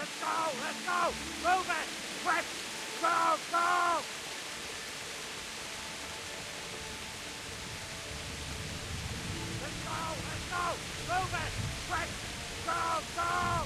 Let's go! Let's go! Move it! Quick! Go! Go! Let's go! Let's go! Move it! Quick! Go! Go!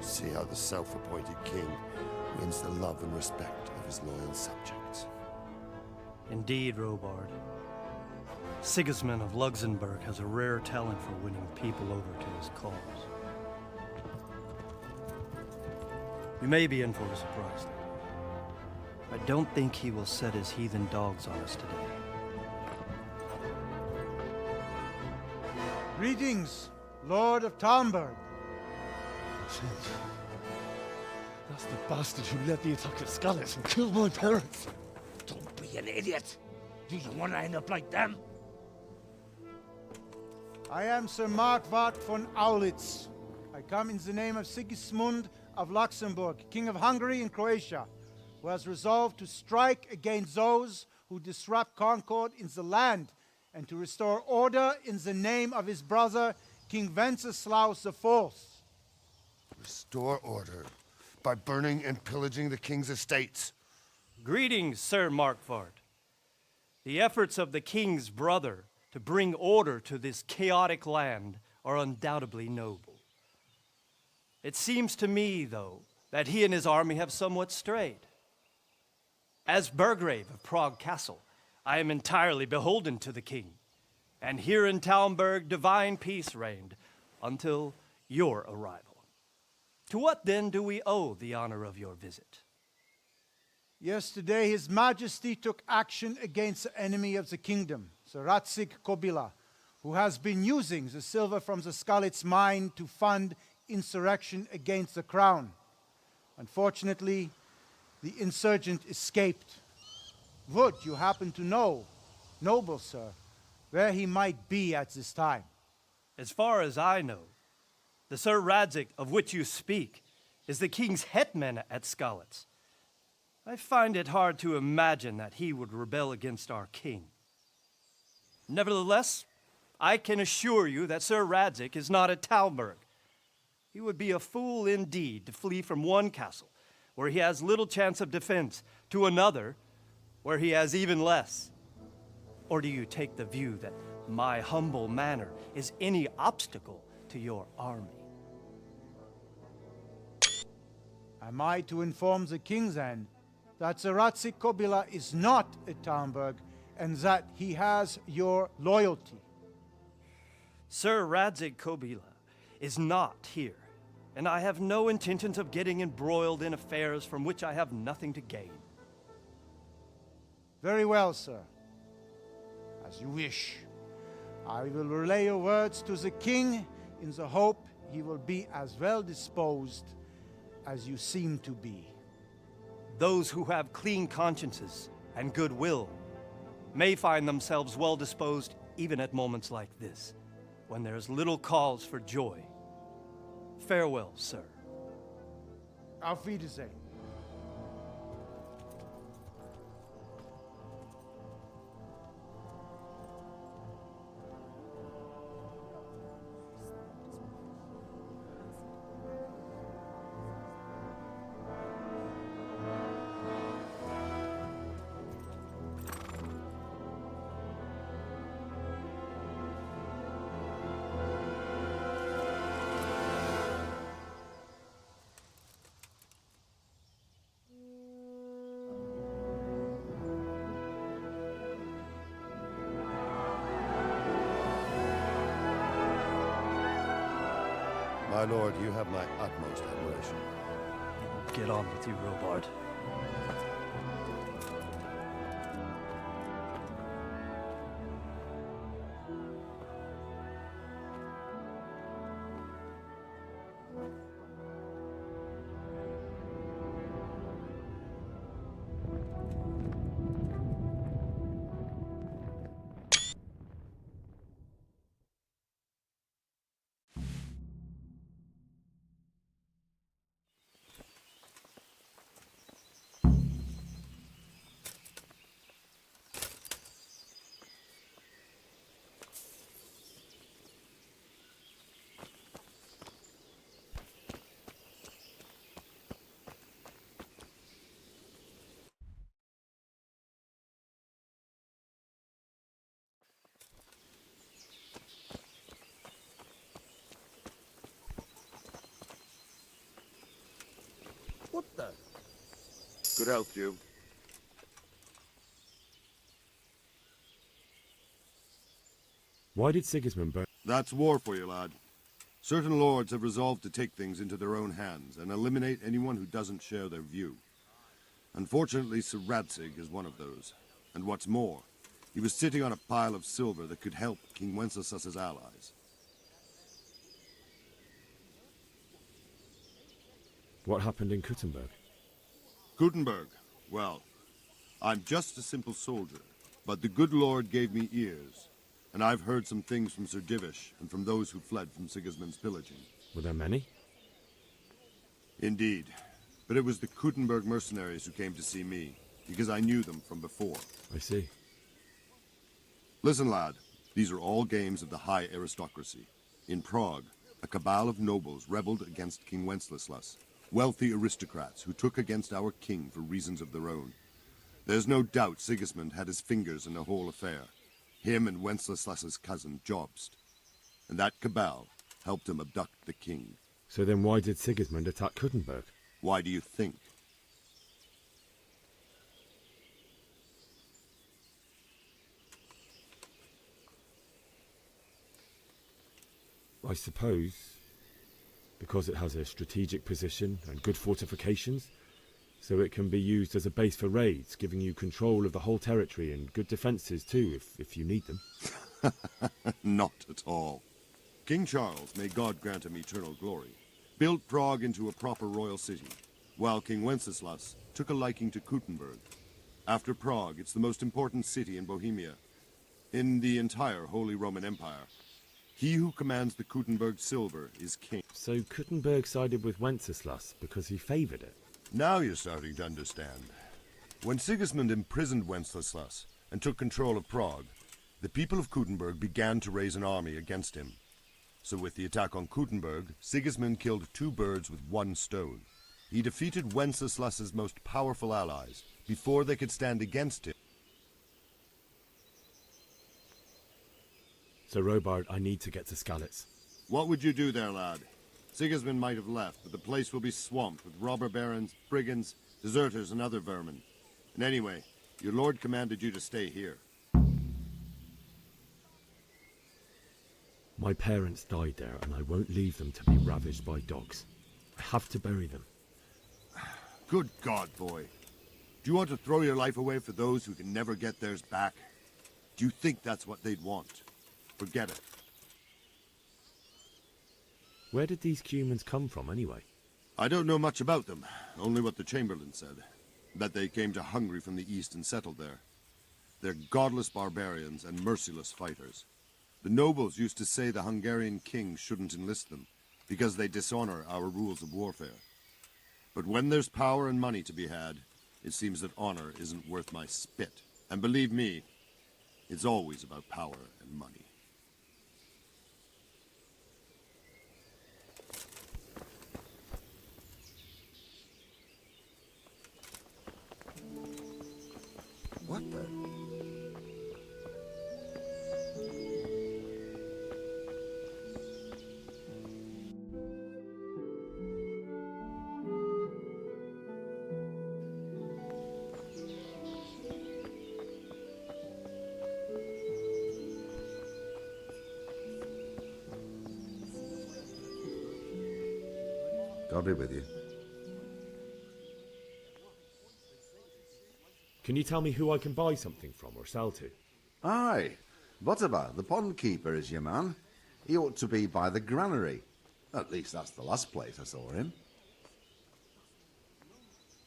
See how the self-appointed king wins the love and respect of his loyal subjects. Indeed, Robard. Sigismund of Luxembourg has a rare talent for winning people over to his cause. You may be in for a surprise, though. I don't think he will set his heathen dogs on us today. Greetings, Lord of Talmberg. That's the bastard who led the attack at Scallis and killed my parents. Don't be an idiot! Do you want to end up like them? I am Sir Markwart von Aulitz. I come in the name of Sigismund of Luxembourg, King of Hungary and Croatia, who has resolved to strike against those who disrupt concord in the land and to restore order in the name of his brother, King Wenceslaus IV. Restore order by burning and pillaging the king's estates. Greetings, Sir Markwart. The efforts of the king's brother to bring order to this chaotic land are undoubtedly noble. It seems to me, though, that he and his army have somewhat strayed. As Burgrave of Prague Castle, I am entirely beholden to the king, and here in Talmberg divine peace reigned until your arrival. To what then do we owe the honor of your visit? Yesterday, His Majesty took action against the enemy of the kingdom, Sir Radzig Kobyla, who has been using the silver from the Skalitz mine to fund insurrection against the crown. Unfortunately, the insurgent escaped. Would you happen to know, noble sir, where he might be at this time? As far as I know, the Sir Radzig of which you speak is the king's hetman at Skalitz. I find it hard to imagine that he would rebel against our king. Nevertheless, I can assure you that Sir Radzig is not at Talmberg. He would be a fool indeed to flee from one castle, where he has little chance of defense, to another, where he has even less. Or do you take the view that my humble manner is any obstacle to your army? Am I to inform the king then that Sir Radzig Kobyla is not at Talmberg and that he has your loyalty? Sir Radzig Kobyla is not here, and I have no intentions of getting embroiled in affairs from which I have nothing to gain. Very well, sir. As you wish. I will relay your words to the king in the hope he will be as well disposed as you seem to be. Those who have clean consciences and goodwill may find themselves well disposed even at moments like this, when there is little cause for joy. Farewell, sir. Auf Wiedersehen. My lord, you have my utmost admiration. Get on with you, Robard. What the? Good health, you. Why did Sigismund burn? That's war for you, lad. Certain lords have resolved to take things into their own hands and eliminate anyone who doesn't share their view. Unfortunately, Sir Radzig is one of those. And what's more, he was sitting on a pile of silver that could help King Wenceslas's allies. What happened in Kuttenberg? Gutenberg, well, I'm just a simple soldier, but the good Lord gave me ears, and I've heard some things from Sir Divish and from those who fled from Sigismund's pillaging. Were there many? Indeed, but it was the Kuttenberg mercenaries who came to see me, because I knew them from before. I see. Listen, lad, these are all games of the high aristocracy. In Prague, a cabal of nobles rebelled against King Wenceslas, wealthy aristocrats who took against our king for reasons of their own. There's no doubt Sigismund had his fingers in the whole affair. Him and Wenceslas's cousin, Jobst. And that cabal helped him abduct the king. So then why did Sigismund attack Kuttenberg? Why do you think? I suppose because it has a strategic position and good fortifications, so it can be used as a base for raids, giving you control of the whole territory and good defences too, if you need them. Not at all. King Charles, may God grant him eternal glory, built Prague into a proper royal city, while King Wenceslas took a liking to Kuttenberg. After Prague, it's the most important city in Bohemia, in the entire Holy Roman Empire. He who commands the Kuttenberg silver is king. So Kuttenberg sided with Wenceslas because he favoured it? Now you're starting to understand. When Sigismund imprisoned Wenceslas and took control of Prague, the people of Kuttenberg began to raise an army against him. So with the attack on Kuttenberg, Sigismund killed two birds with one stone. He defeated Wenceslas's most powerful allies before they could stand against him. So Robard, I need to get to Skalitz. What would you do there, lad? Sigismund might have left, but the place will be swamped with robber barons, brigands, deserters, and other vermin. And anyway, your lord commanded you to stay here. My parents died there, and I won't leave them to be ravaged by dogs. I have to bury them. Good God, boy. Do you want to throw your life away for those who can never get theirs back? Do you think that's what they'd want? Forget it. Where did these humans come from, anyway? I don't know much about them, only what the Chamberlain said. That they came to Hungary from the east and settled there. They're godless barbarians and merciless fighters. The nobles used to say the Hungarian king shouldn't enlist them, because they dishonor our rules of warfare. But when there's power and money to be had, it seems that honor isn't worth my spit. And believe me, it's always about power and money. What the? God be with you. Can you tell me who I can buy something from or sell to? Aye, what about the pond keeper is your man? He ought to be by the granary. At least that's the last place I saw him.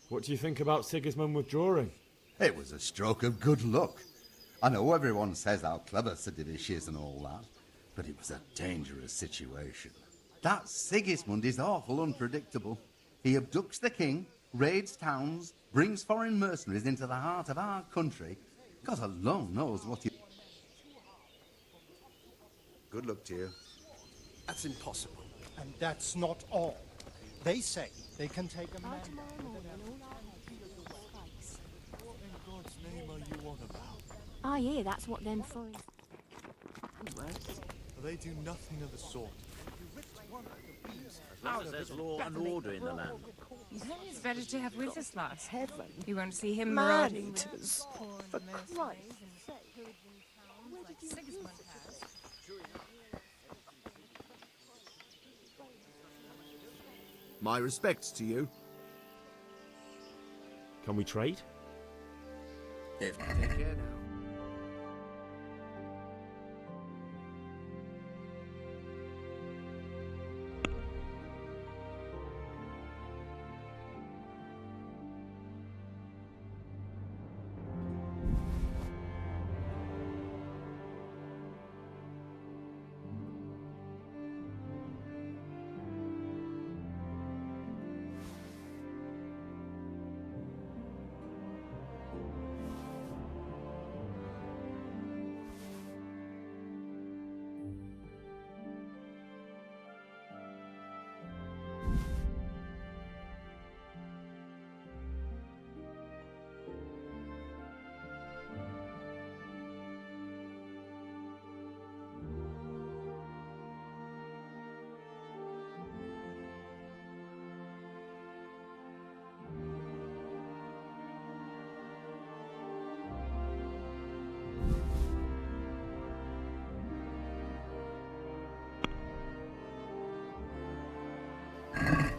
What do you think about Sigismund withdrawing? It was a stroke of good luck. I know everyone says how clever Sir Divish is and all that, but it was a dangerous situation. That Sigismund is awful unpredictable. He abducts the king, raids towns, brings foreign mercenaries into the heart of our country. God alone knows what he... Good luck to you. That's impossible. And that's not all. They say they can take a man... I hear that's what them foreign... They do nothing of the sort. As long as there's law and order in the land. Then it's better to have with us, lass. Heaven. You won't see him marauding Man-eaters, with for poor and mercenaries Christ's and sake. pillaging towns like Sigismund has. My respects to you. Can we trade? Take care now.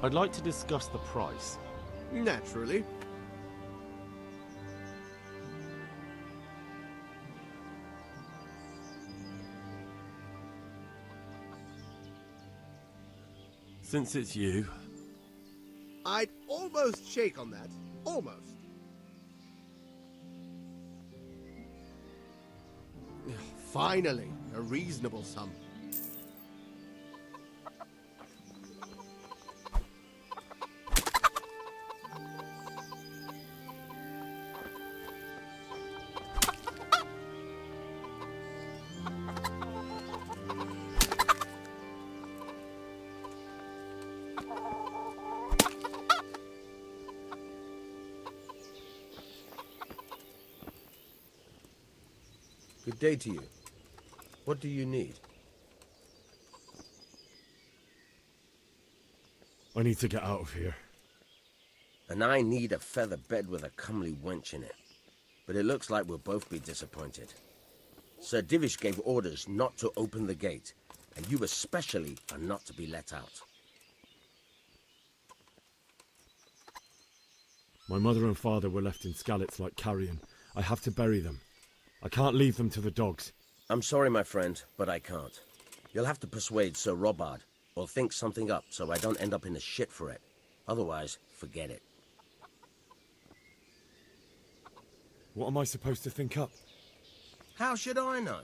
I'd like to discuss the price. Naturally. Since it's you, I'd almost shake on that. Almost. Finally, a reasonable sum. Good day to you. What do you need? I need to get out of here. And I need a feather bed with a comely wench in it. But it looks like we'll both be disappointed. Sir Divish gave orders not to open the gate, and you especially are not to be let out. My mother and father were left in Skalitz like carrion. I have to bury them. I can't leave them to the dogs. I'm sorry, my friend, but I can't. You'll have to persuade Sir Robard, or think something up so I don't end up in the shit for it. Otherwise, forget it. What am I supposed to think up? How should I know?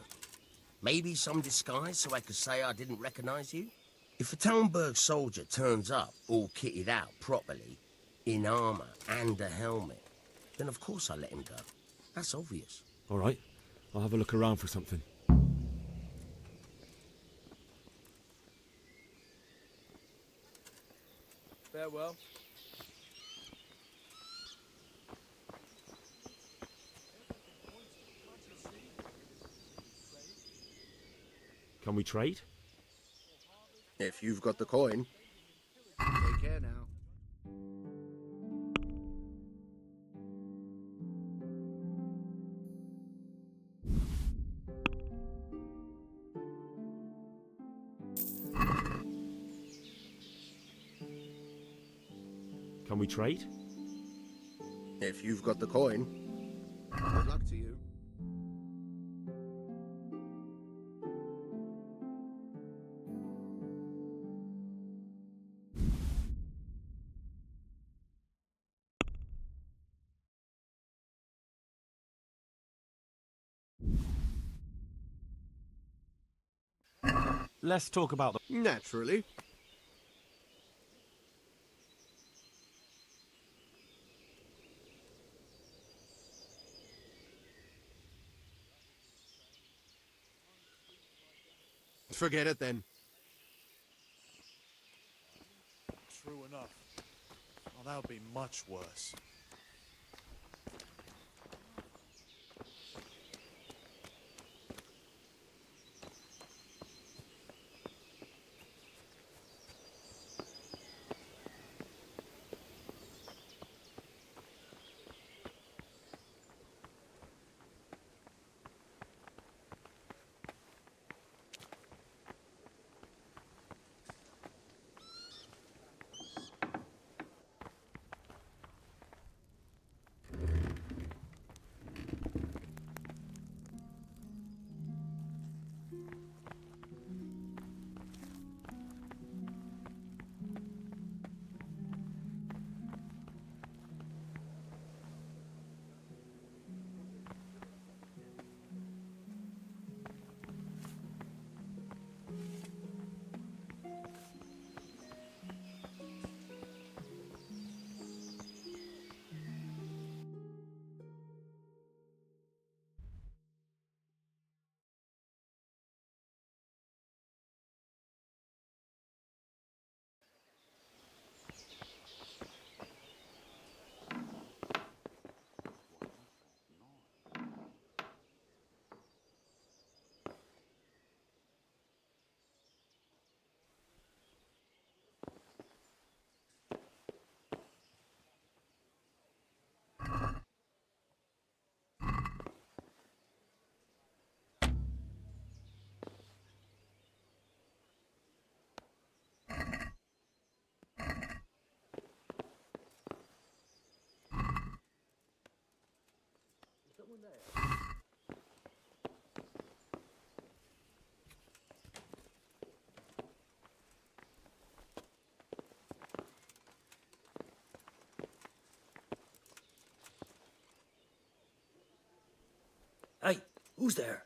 Maybe some disguise so I could say I didn't recognize you? If a Talmberg soldier turns up, all kitted out properly, in armor and a helmet, then of course I let him go. That's obvious. All right, I'll have a look around for something. Farewell. Can we trade? If you've got the coin. Take care now. Can we trade? If you've got the coin. Good luck to you. let's talk about the... Naturally. Forget it then. True enough. Well, that would be much worse. someone there? Hey, who's there?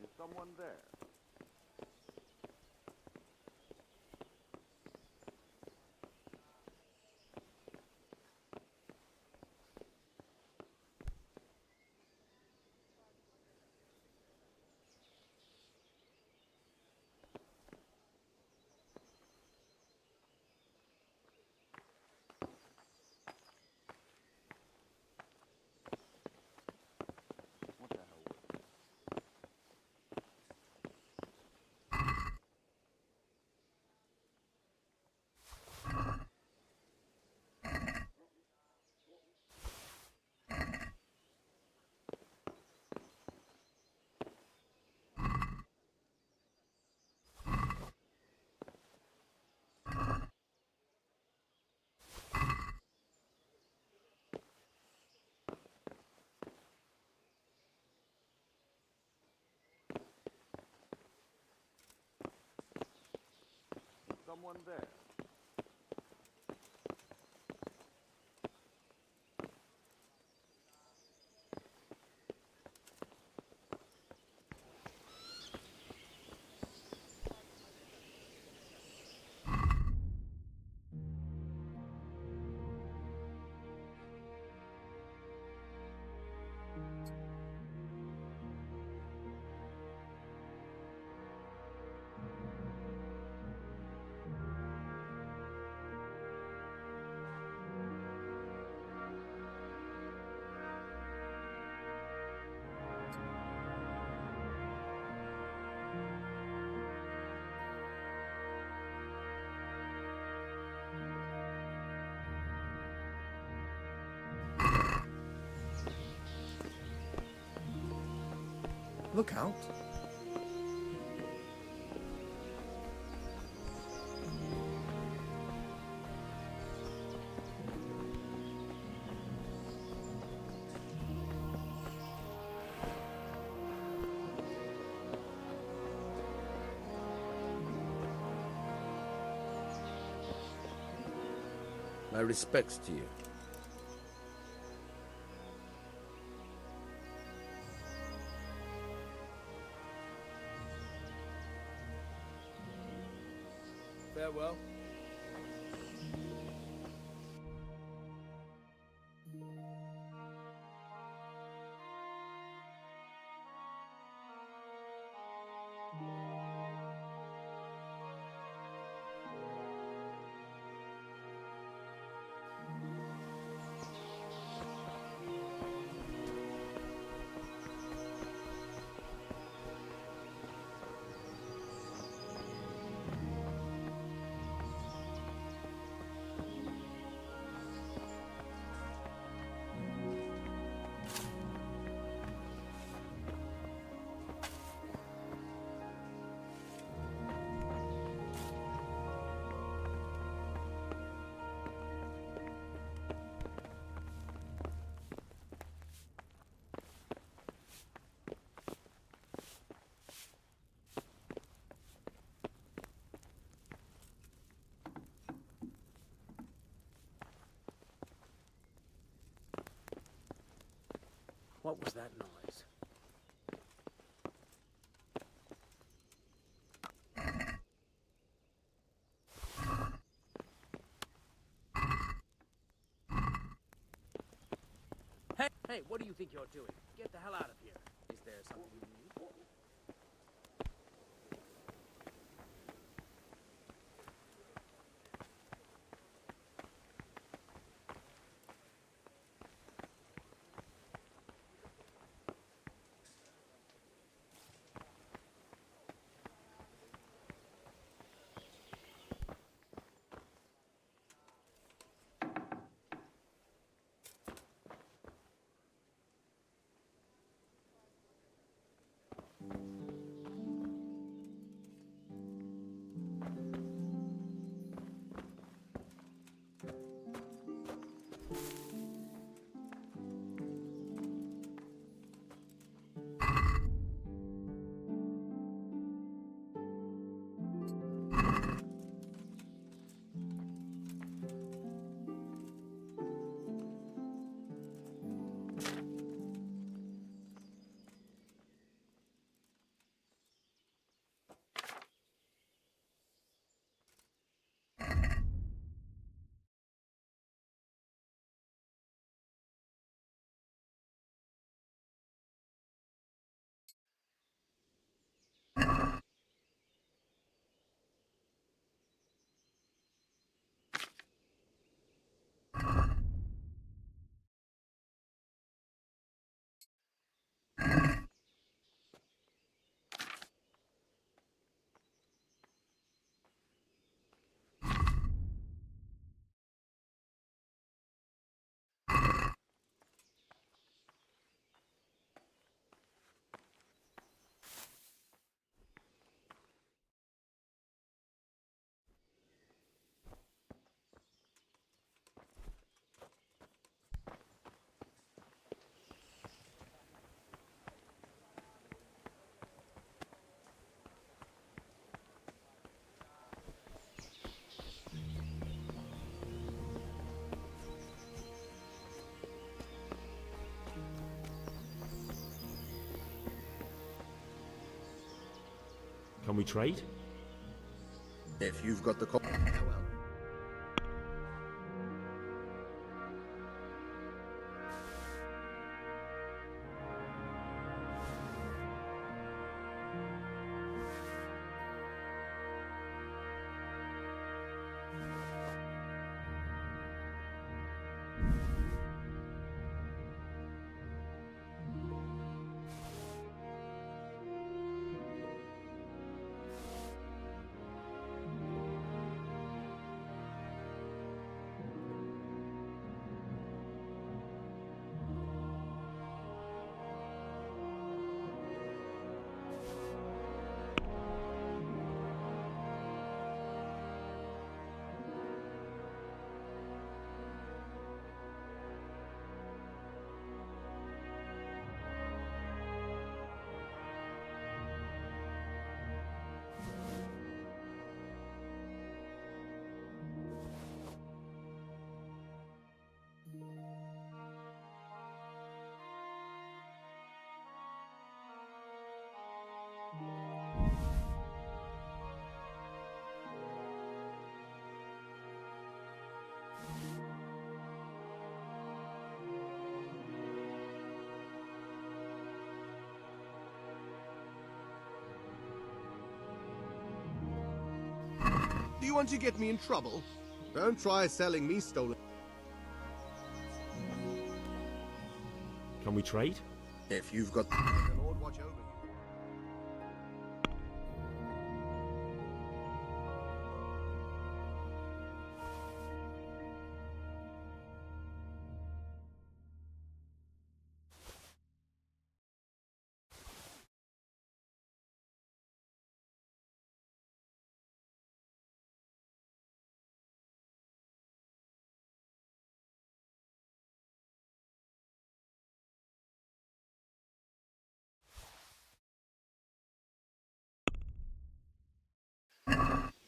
Is someone there? What the hell was it? Is someone there? Look out. My respects to you. Farewell. What was that noise? Hey, what do you think you're doing? Get the hell out of here. Is there something you need? we trade? If you've got the coin. Farewell. Do you want to get me in trouble? Don't try selling me stolen. Can we trade? If you've got the Lord watch over you.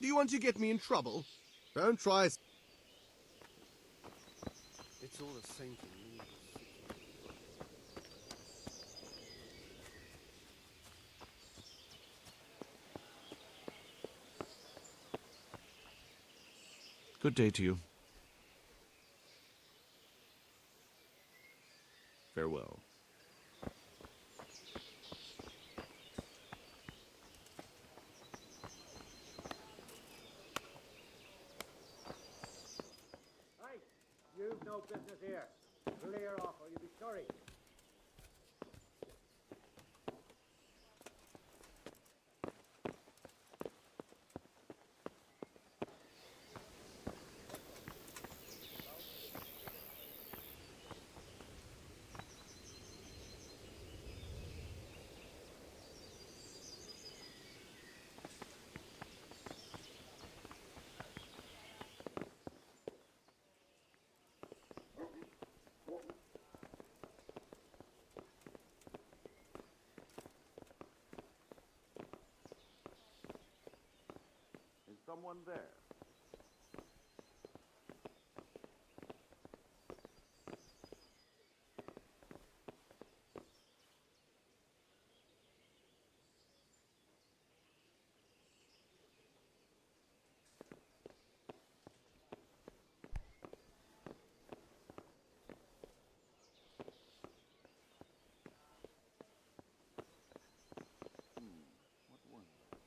Do you want to get me in trouble? Don't try. It's all the same to me. Good day to you. Farewell. Hey, you've no business here. Clear off or you'll be sorry. Is someone there? What was that?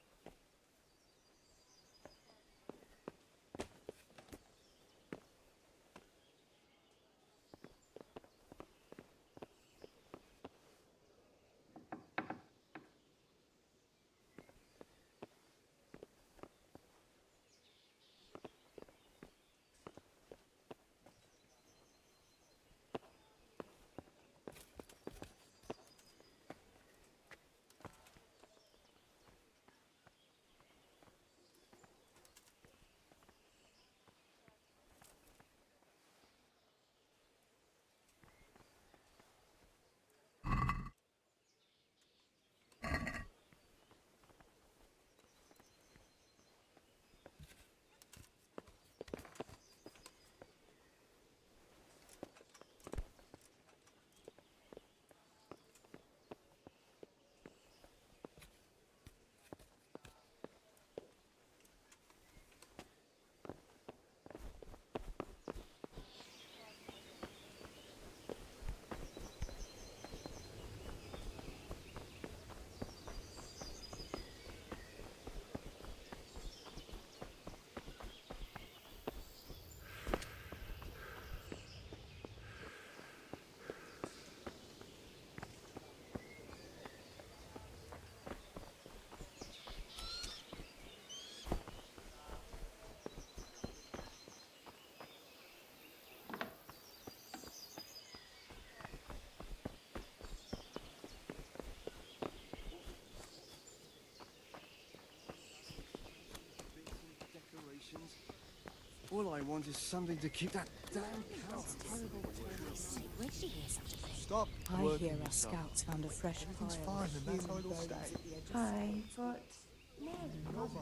All I want is something to keep that damn cow. Where did she hear such a thing? Stop. I working hear our yourself. scouts found a fresh Everything's pile fine, of and that's how human it'll bones stay. at the edge of I thought Mary wasn't.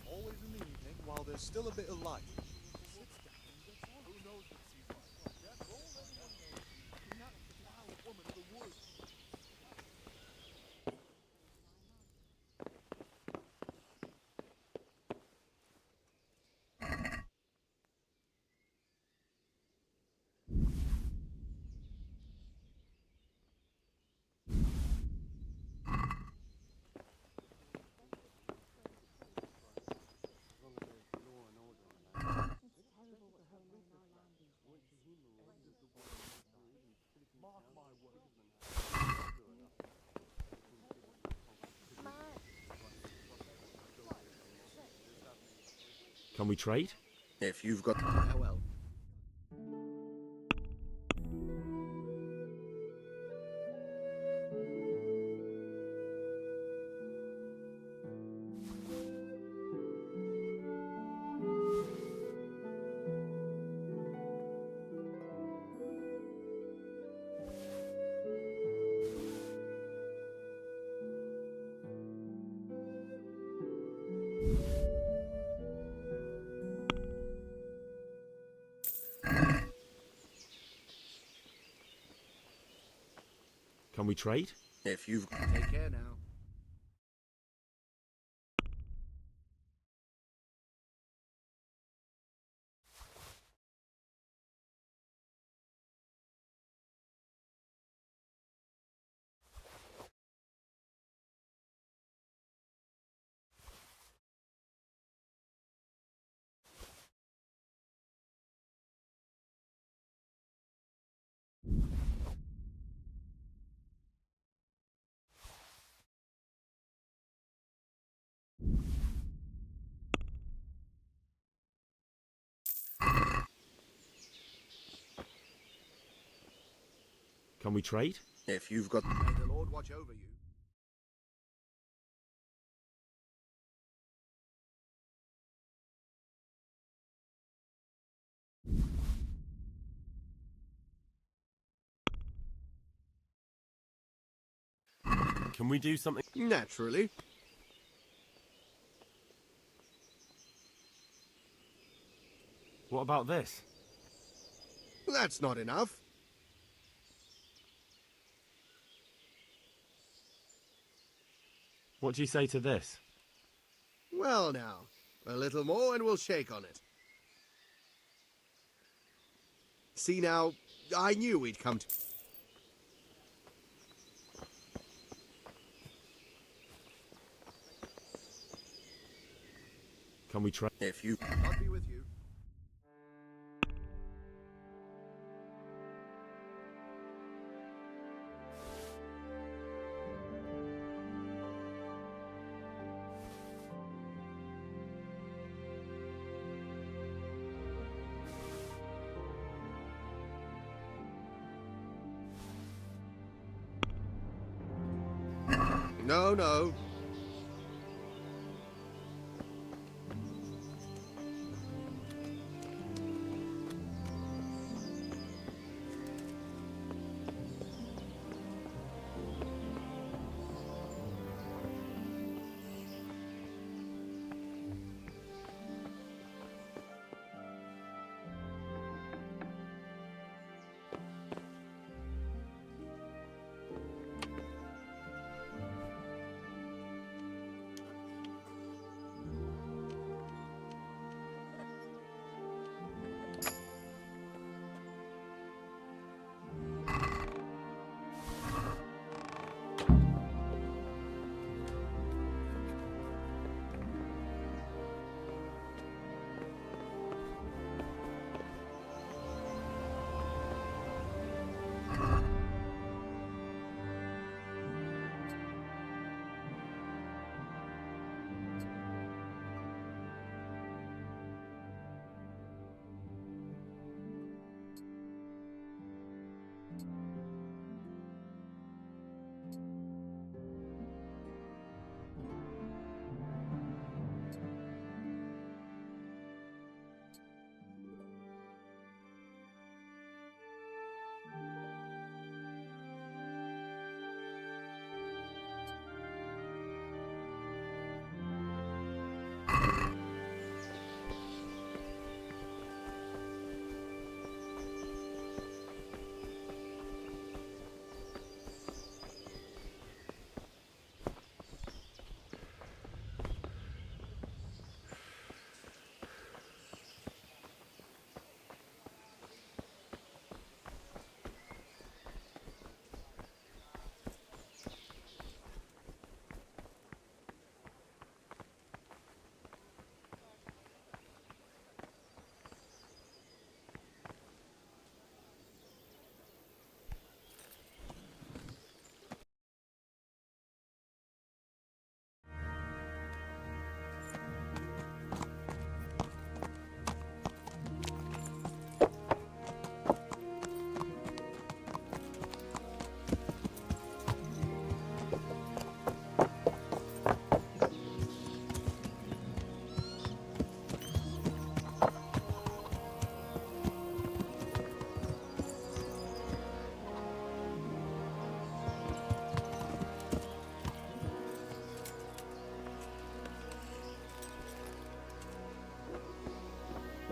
Always in the evening, while there's still a bit of light. Sits down and gets on. Who knows what she's like? That's all anyone knows. She's not a wild woman of the woods. Can we trade? If you've got... Farewell. Can we trade? If you've... Take care now. Can we trade? If you've got... May the Lord watch over you. Can we do something? Naturally. What about this? That's not enough. What do you say to this? Well now, a little more and we'll shake on it. See now, I knew we'd come to... Can we trade? If you... I'll be with you. No, no.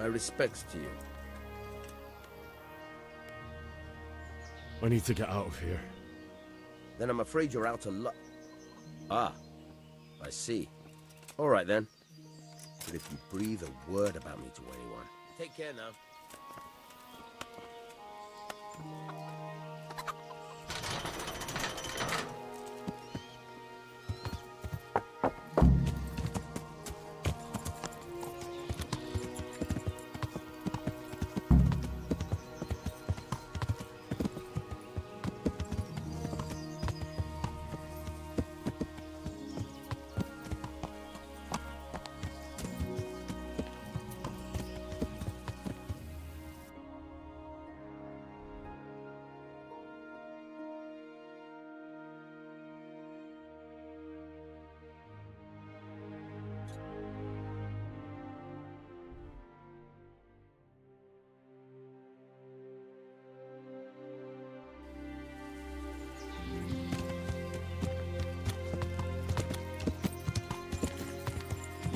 My respects to you. I need to get out of here. Then I'm afraid you're out of luck. Ah, I see. All right then. But if you breathe a word about me to anyone, take care now.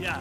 Yeah.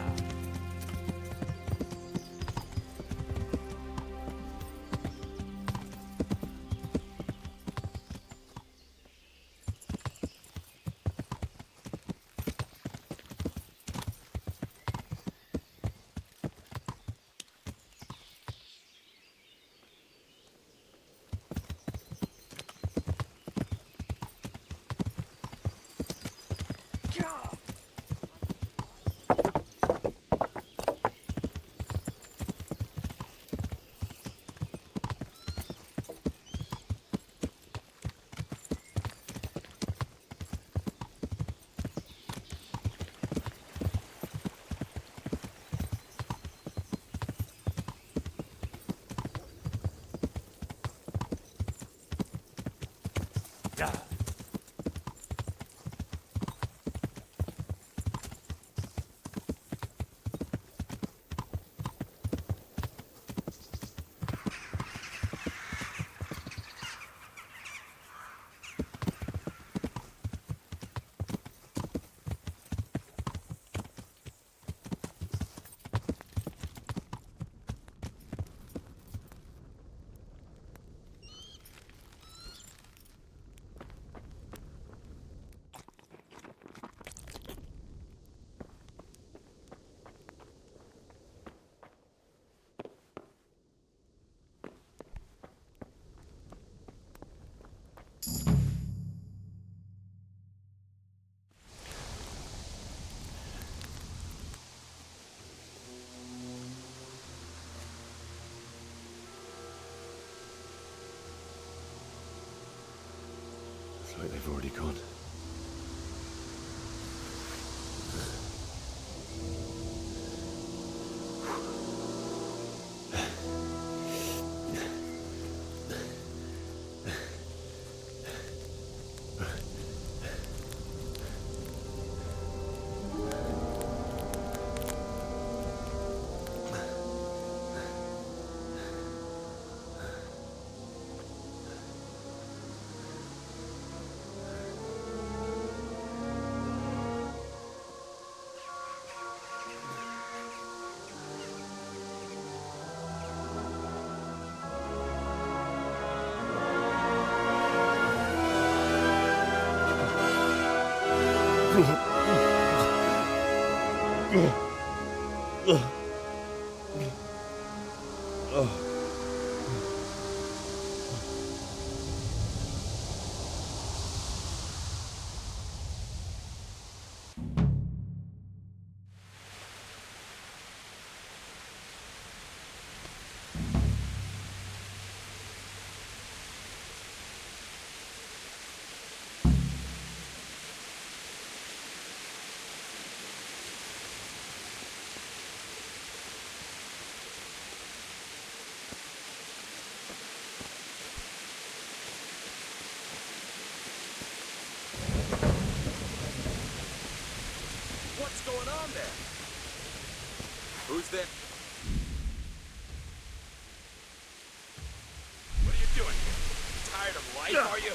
They've already gone. What's going on there? Who's there? What are you doing here? Tired of life, are you?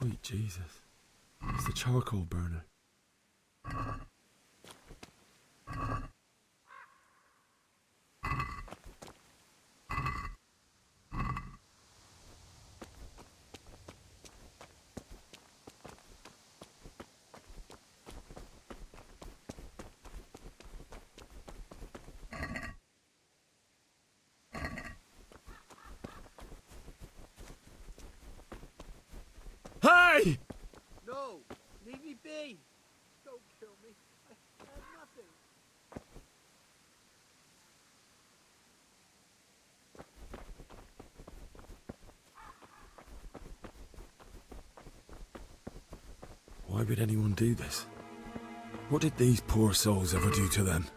Sweet Jesus. It's the charcoal burner. Why would anyone do this? What did these poor souls ever do to them?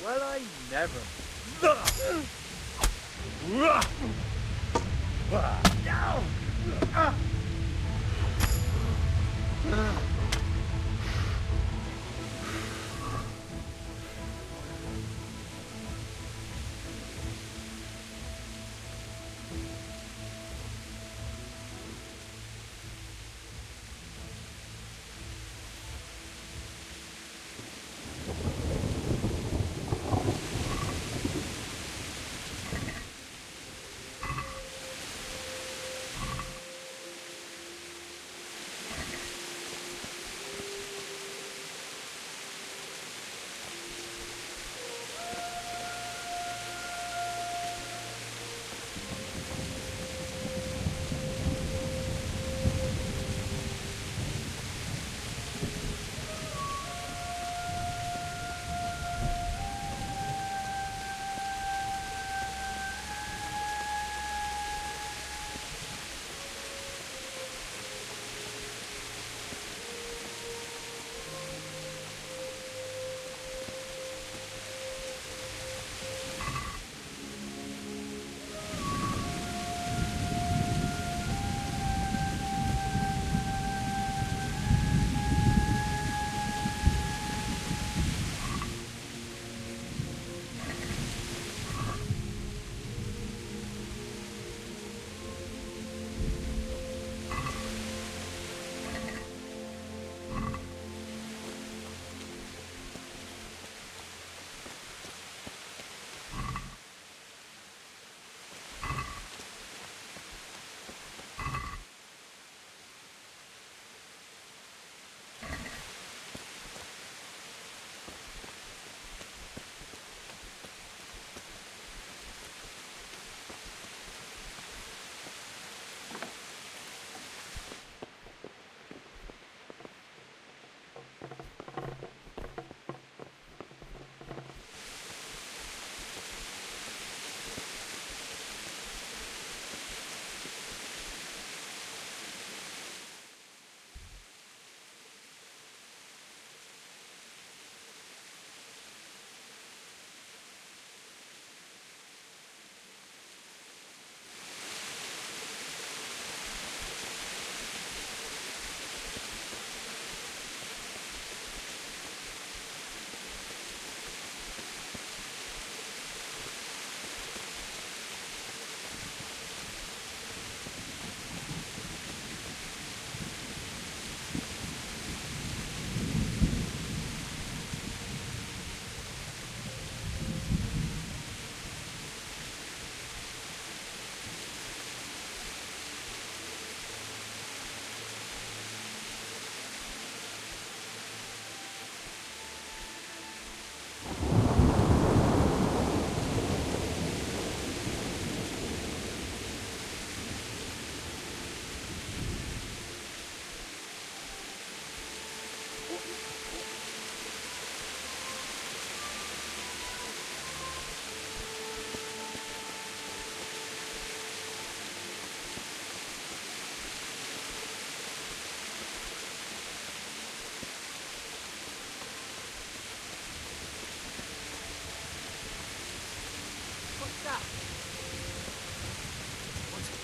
Well, I never.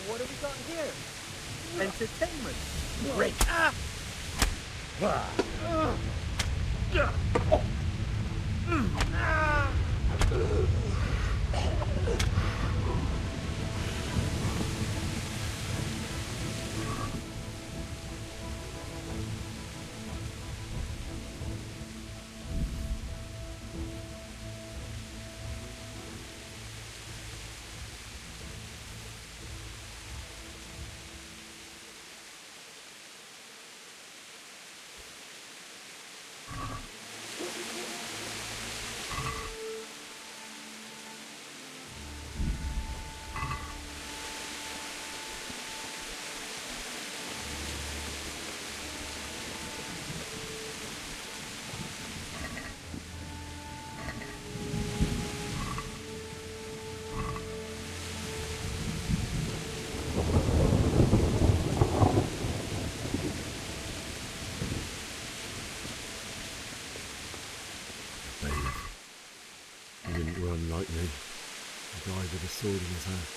What have we got here? Entertainment. Great. sword in his hand.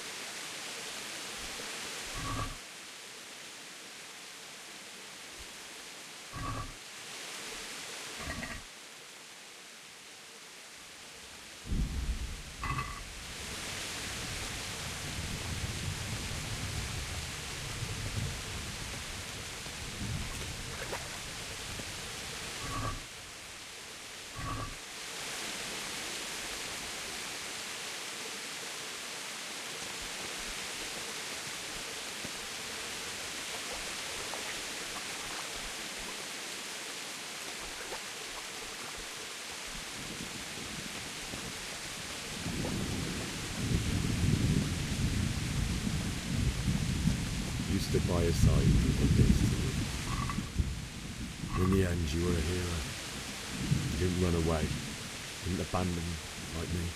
Stood by his side through what days to you. In the end, you were a hero. You didn't run away. Didn't abandon me like me.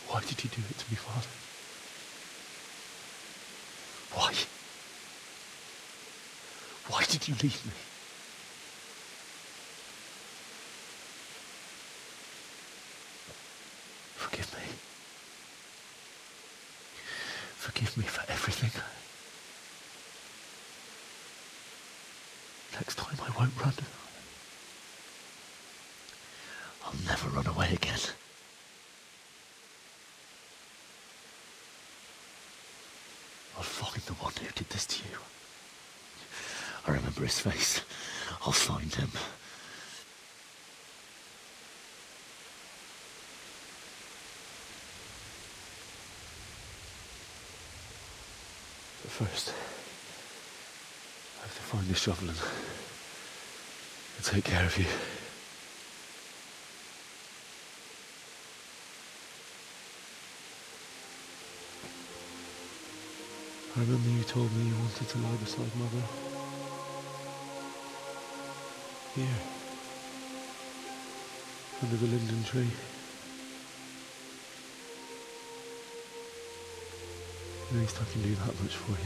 Why did you do it to me, Father? Why? Why did you leave me? Forgive me. Forgive me for everything. Next time I won't run. I'll never run away again. I'll find the one who did this to you. I remember his face. I'll find him. But first, I have to find the shovel and take care of you. I remember you told me you wanted to lie beside Mother. Here. Under the linden tree. At least I can do that much for you.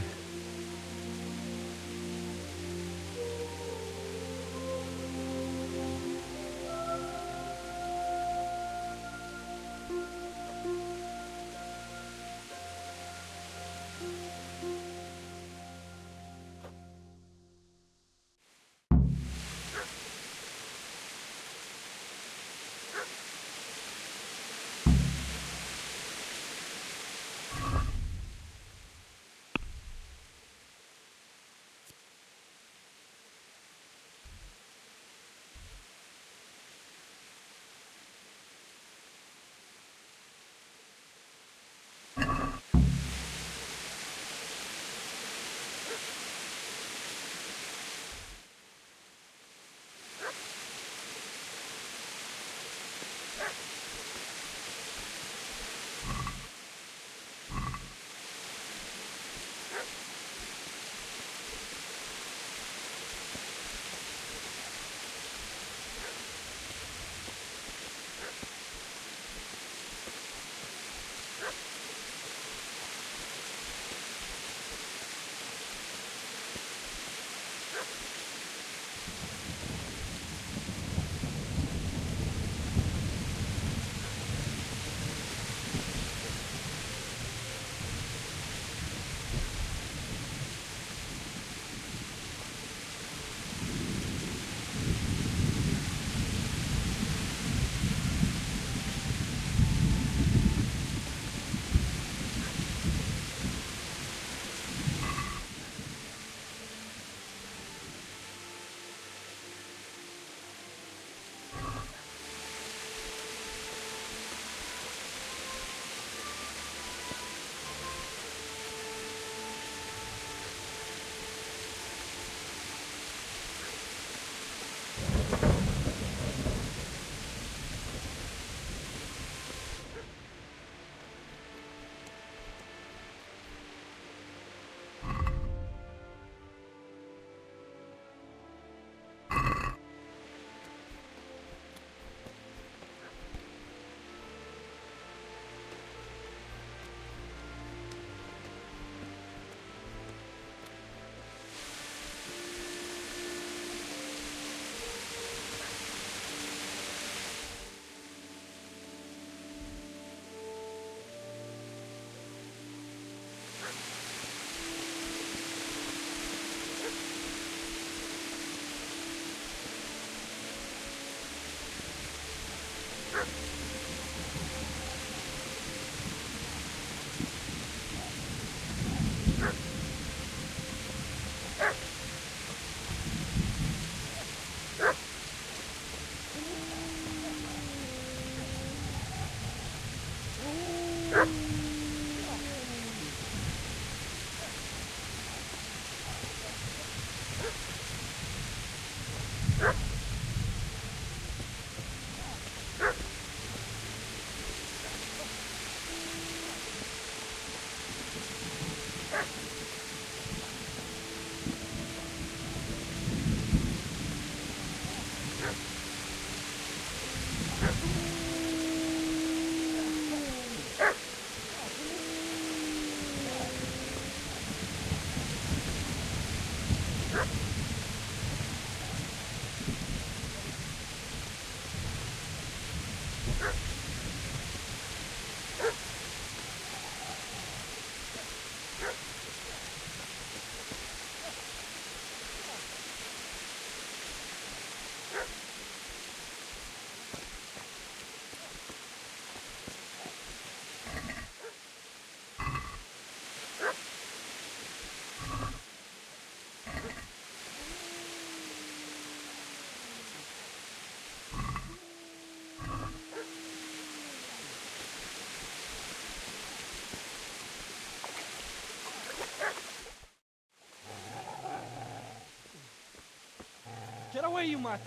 Get away, you mutt!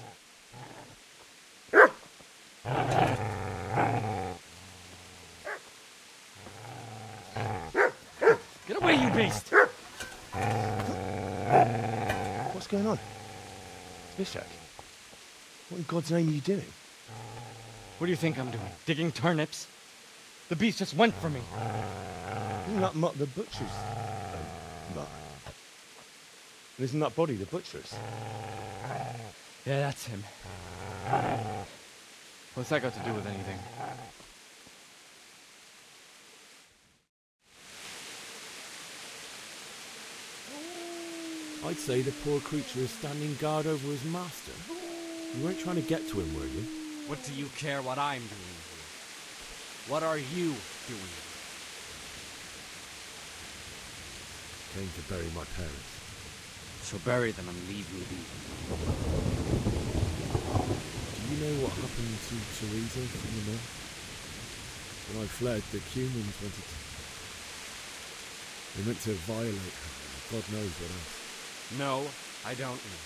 Get away, you beast! What's going on? Bishak, what in God's name are you doing? What do you think I'm doing? Digging turnips? The beast just went for me. Isn't that Mutt the butcher's? Mutt. And isn't that body the butcher's? Yeah, that's him. What's that got to do with anything? I'd say the poor creature is standing guard over his master. You weren't trying to get to him, were you? What do you care what I'm doing here? What are you doing? Came to bury my parents. So bury them and leave me be. Do you know what happened to Teresa from the north? When I fled, the humans wanted to... They meant to violate her. God knows what else. No, I don't know.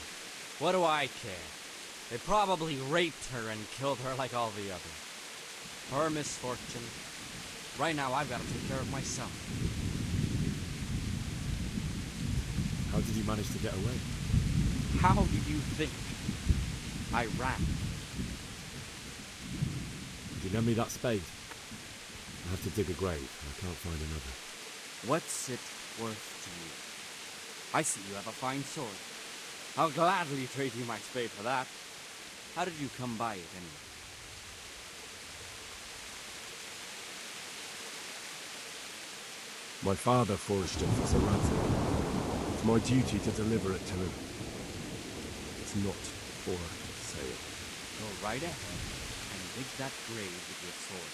What do I care? They probably raped her and killed her like all the others. Her misfortune. Right now, I've got to take care of myself. How did you manage to get away? How do you think? I ran. Did you lend me that spade? I have to dig a grave. I can't find another. What's it worth to you? I see you have a fine sword. I'll gladly trade you my spade for that. How did you come by it anyway? My father forged it for Sir Ransom. It's my duty to deliver it to him. It's not for sale. Go right ahead and dig that grave with your sword.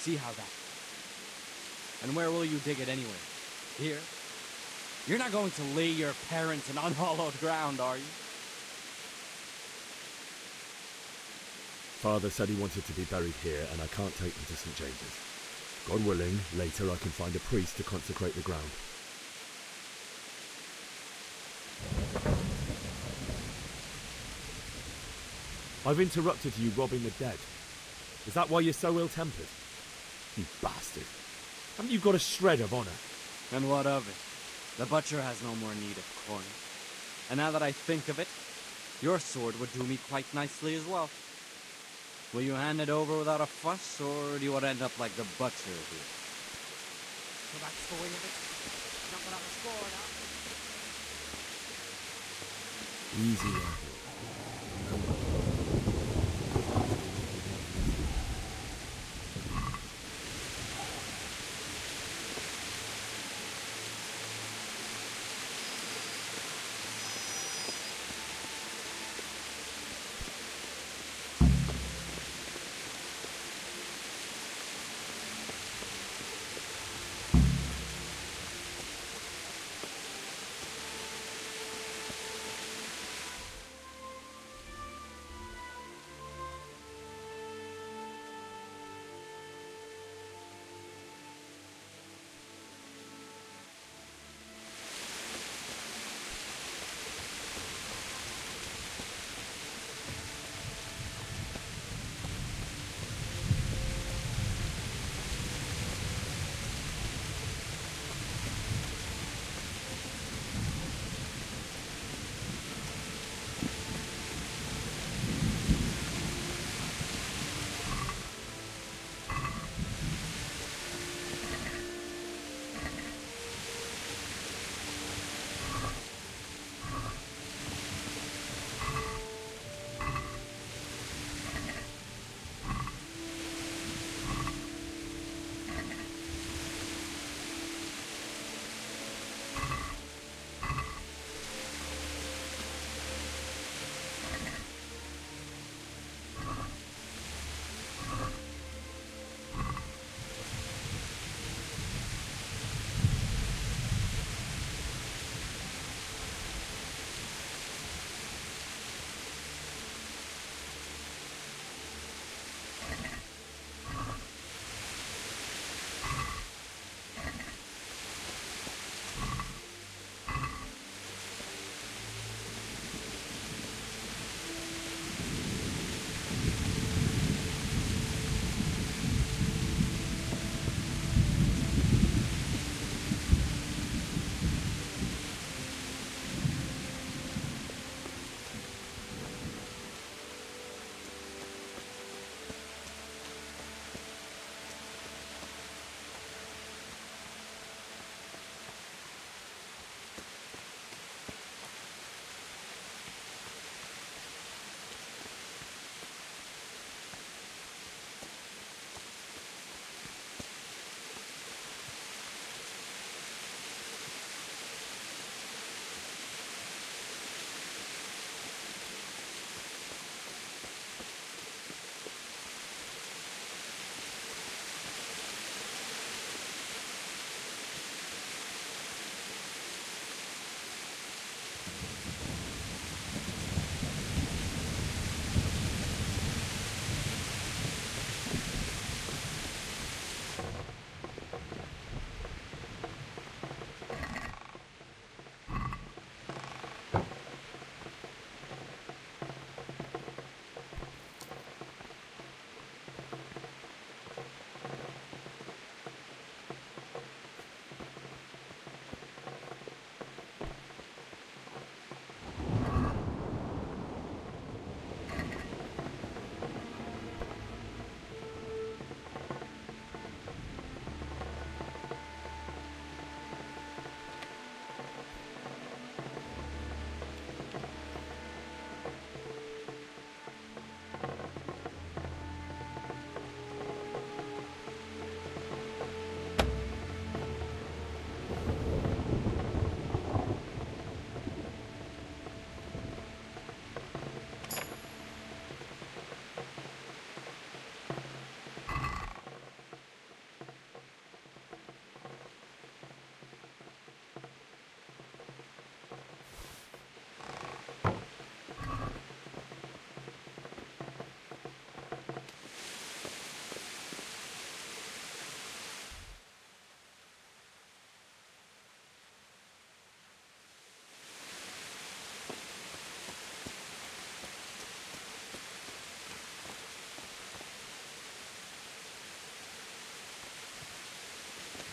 See how that goes. And where will you dig it anyway? Here? You're not going to lay your parents in unhallowed ground, are you? Father said he wanted to be buried here, and I can't take them to St. James's. God willing, later I can find a priest to consecrate the ground. I've interrupted you robbing the dead. Is that why you're so ill-tempered? You bastard. Haven't you got a shred of honor? And what of it? The butcher has no more need of coin. And now that I think of it, your sword would do me quite nicely as well. Will you hand it over without a fuss, or do you want to end up like the butcher here? So that's the way of it? Not without a sword, huh? Easy there.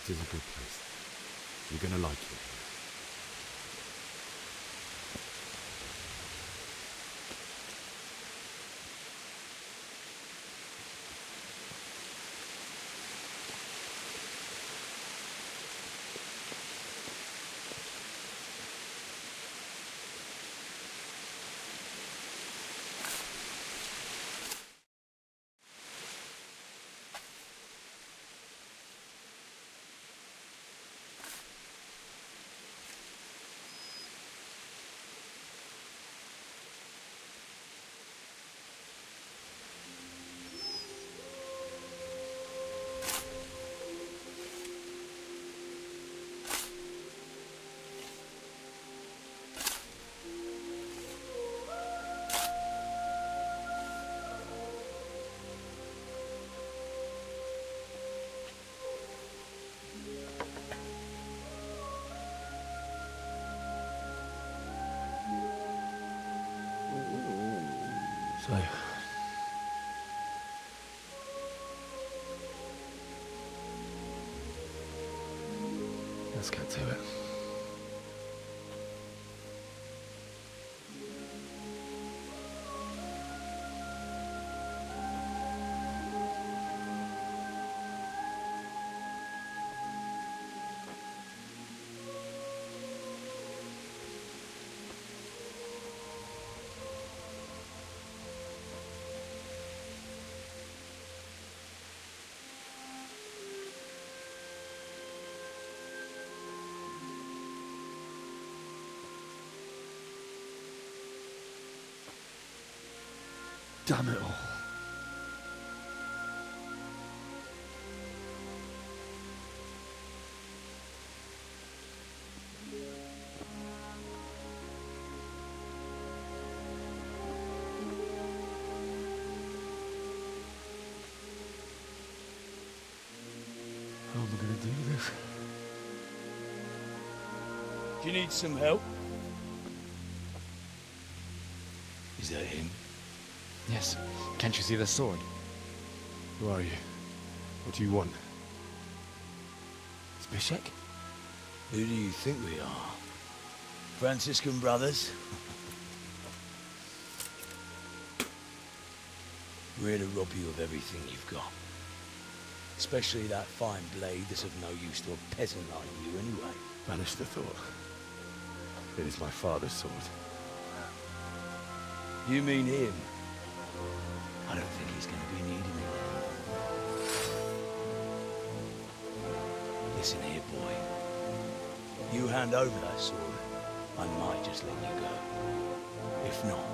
Part is a good place. You're gonna like it. So, let's get to it. Damn it all. How am I going to do this? Do you need some help? Is that him? Yes. Can't you see the sword? Who are you? What do you want? Zbyszek? Who do you think we are? Franciscan brothers? We're here to rob you of everything you've got. Especially that fine blade that's of no use to a peasant like you anyway. Banish the thought. It is my father's sword. You mean him? I don't think he's going to be needing it. Listen here, boy. You hand over that sword, I might just let you go. If not,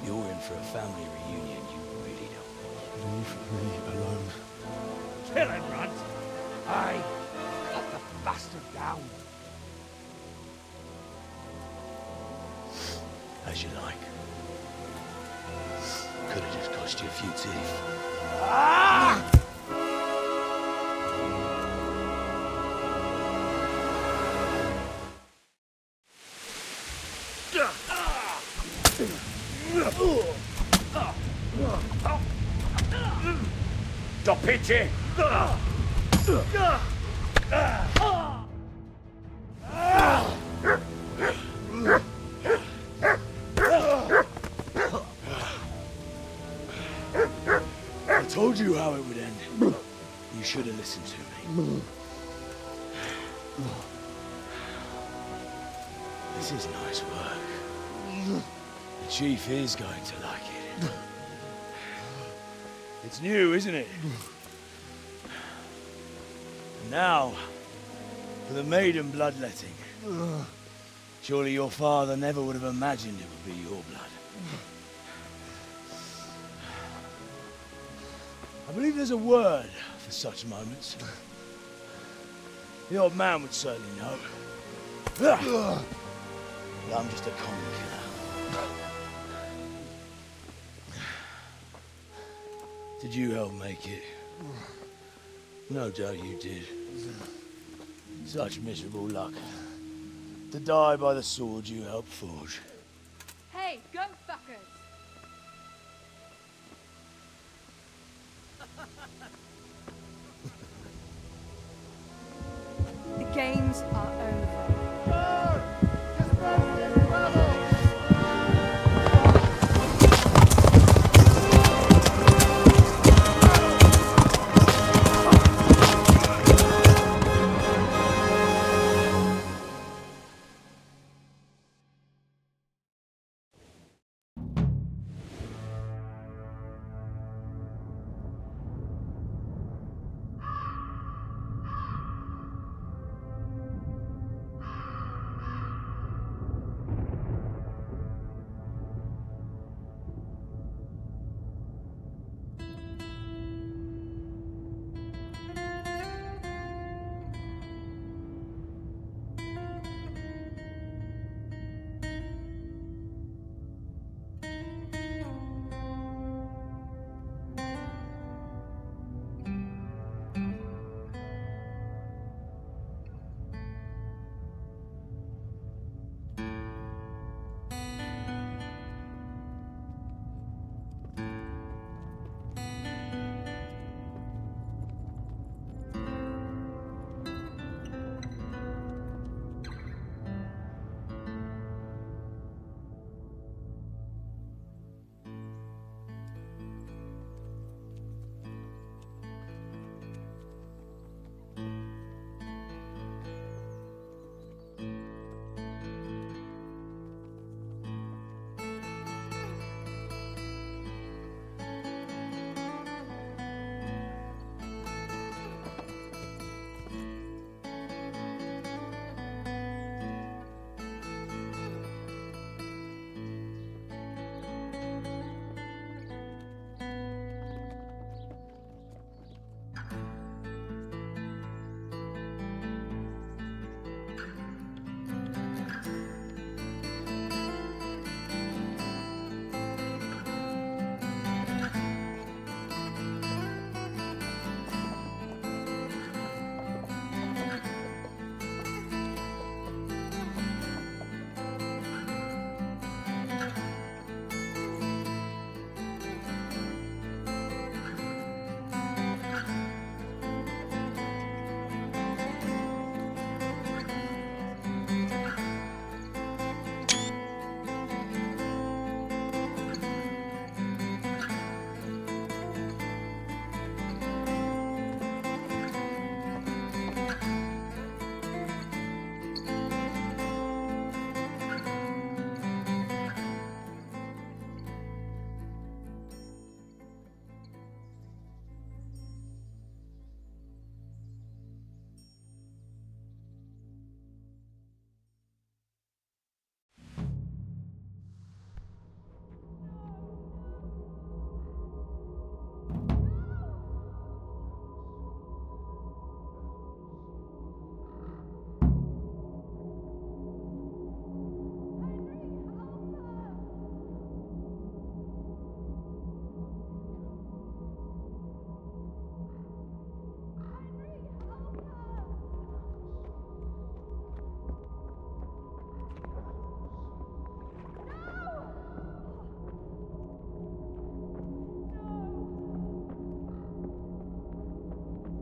you're in for a family reunion you really don't want. Leave me alone. Kill him, Runt! Aye! Cut the bastard down! As you like. Could have just cost you a few teeth. Ah! Dopicie! I told you how it would end. You should have listened to me. This is nice work. The chief is going to like it. It's new, isn't it? And now, for the maiden bloodletting. Surely your father never would have imagined it would be your blood. I believe there's a word for such moments. The old man would certainly know. But I'm just a common killer. Did you help make it? No doubt you did. Such miserable luck. To die by the sword you helped forge. Hey, go fuckers! The games are over.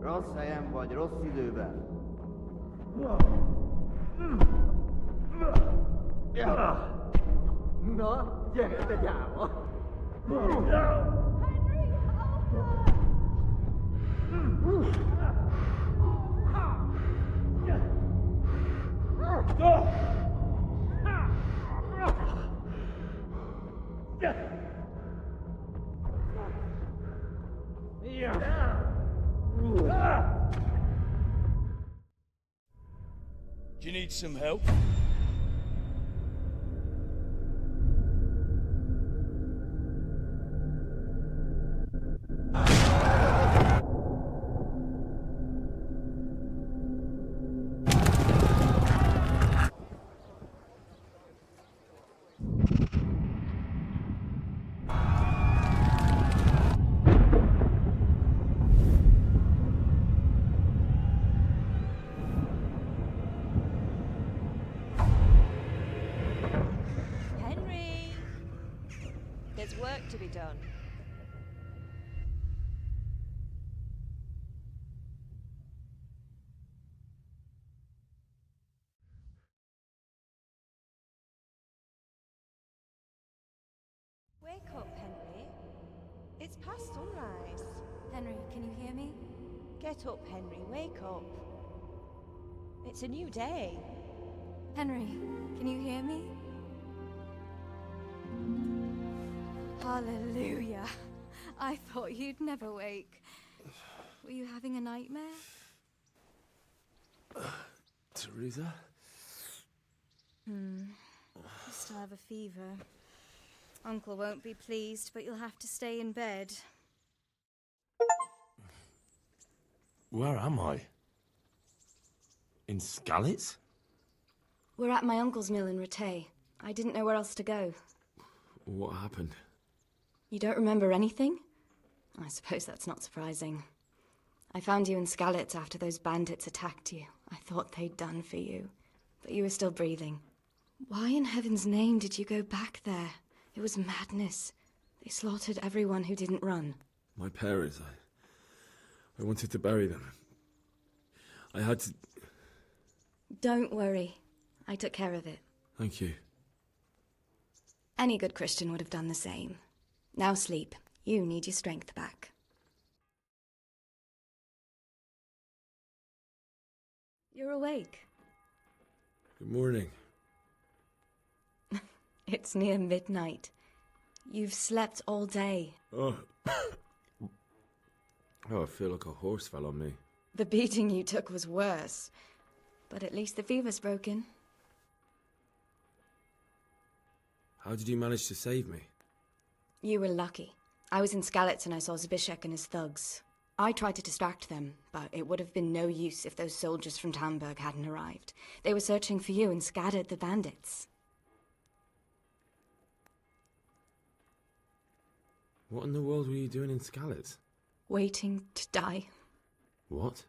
Rossz helyen vagy, rossz időben. Na, gyere te gyáva! Do you need some help? There's work to be done. Get up, Henry, wake up. It's a new day. Henry, can you hear me? Hallelujah. I thought you'd never wake. Were you having a nightmare? Teresa? You still have a fever. Uncle won't be pleased, but you'll have to stay in bed. Where am I? In Skalitz? We're at my uncle's mill in Rattay. I didn't know where else to go. What happened? You don't remember anything? I suppose that's not surprising. I found you in Skalitz after those bandits attacked you. I thought they'd done for you, but you were still breathing. Why in heaven's name did you go back there? It was madness. They slaughtered everyone who didn't run. My parents, I wanted to bury them. I had to... Don't worry. I took care of it. Thank you. Any good Christian would have done the same. Now sleep. You need your strength back. You're awake. Good morning. It's near midnight. You've slept all day. Oh. Oh, I feel like a horse fell on me. The beating you took was worse. But at least the fever's broken. How did you manage to save me? You were lucky. I was in Skalitz and I saw Zbyszek and his thugs. I tried to distract them, but it would have been no use if those soldiers from Tamburg hadn't arrived. They were searching for you and scattered the bandits. What in the world were you doing in Skalitz? Waiting to die. What?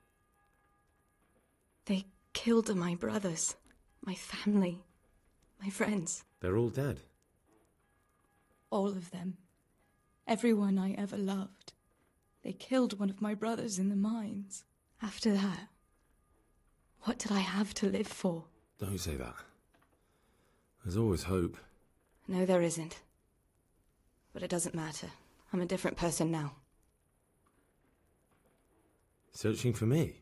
They killed my brothers, my family, my friends. They're all dead. All of them. Everyone I ever loved. They killed one of my brothers in the mines. After that, what did I have to live for? Don't say that. There's always hope. No, there isn't. But it doesn't matter. I'm a different person now. Searching for me?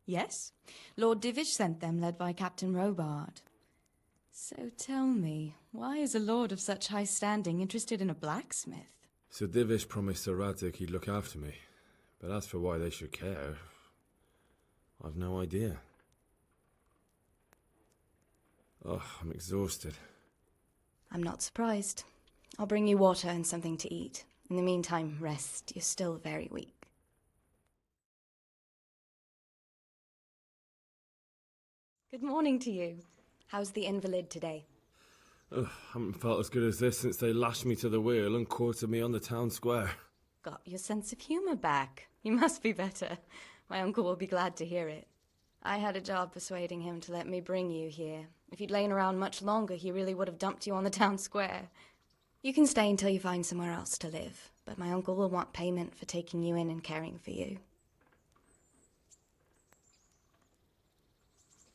Yes. Lord Divish sent them, led by Captain Robard. So tell me, why is a lord of such high standing interested in a blacksmith? Sir Divish promised Sir Radzig he'd look after me. But as for why they should care, I've no idea. Oh, I'm exhausted. I'm not surprised. I'll bring you water and something to eat. In the meantime, rest. You're still very weak. Good morning to you. How's the invalid today? Ugh, haven't felt as good as this since they lashed me to the wheel and quartered me on the town square. Got your sense of humour back. You must be better. My uncle will be glad to hear it. I had a job persuading him to let me bring you here. If you'd lain around much longer, he really would have dumped you on the town square. You can stay until you find somewhere else to live, but my uncle will want payment for taking you in and caring for you.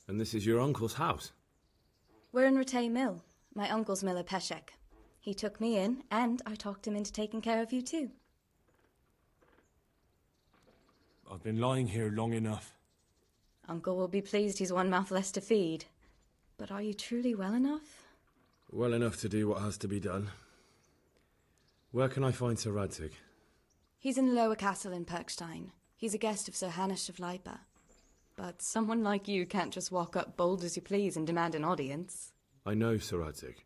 And this is your uncle's house? We're in Rattay Mill. My uncle's miller Peshek. He took me in, and I talked him into taking care of you too. I've been lying here long enough. Uncle will be pleased he's one mouth less to feed. But are you truly well enough? Well enough to do what has to be done. Where can I find Sir Radzig? He's in the lower castle in Perkstein. He's a guest of Sir Hanush of Leipa. But someone like you can't just walk up bold as you please and demand an audience. I know Sir Radzig,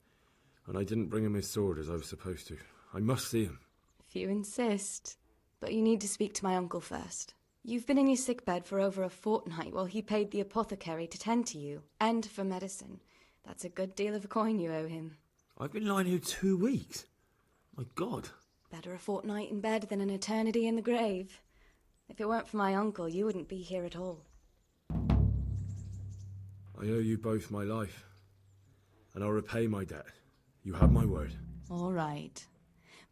and I didn't bring him his sword as I was supposed to. I must see him. If you insist. But you need to speak to my uncle first. You've been in your sickbed for over a fortnight while he paid the apothecary to tend to you, and for medicine. That's a good deal of a coin you owe him. I've been lying here 2 weeks. My God. Better a fortnight in bed than an eternity in the grave. If it weren't for my uncle, you wouldn't be here at all. I owe you both my life, and I'll repay my debt. You have my word. All right.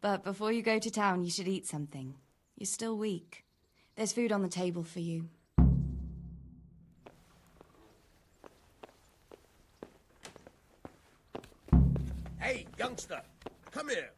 But before you go to town, you should eat something. You're still weak. There's food on the table for you. Hey, youngster, come here.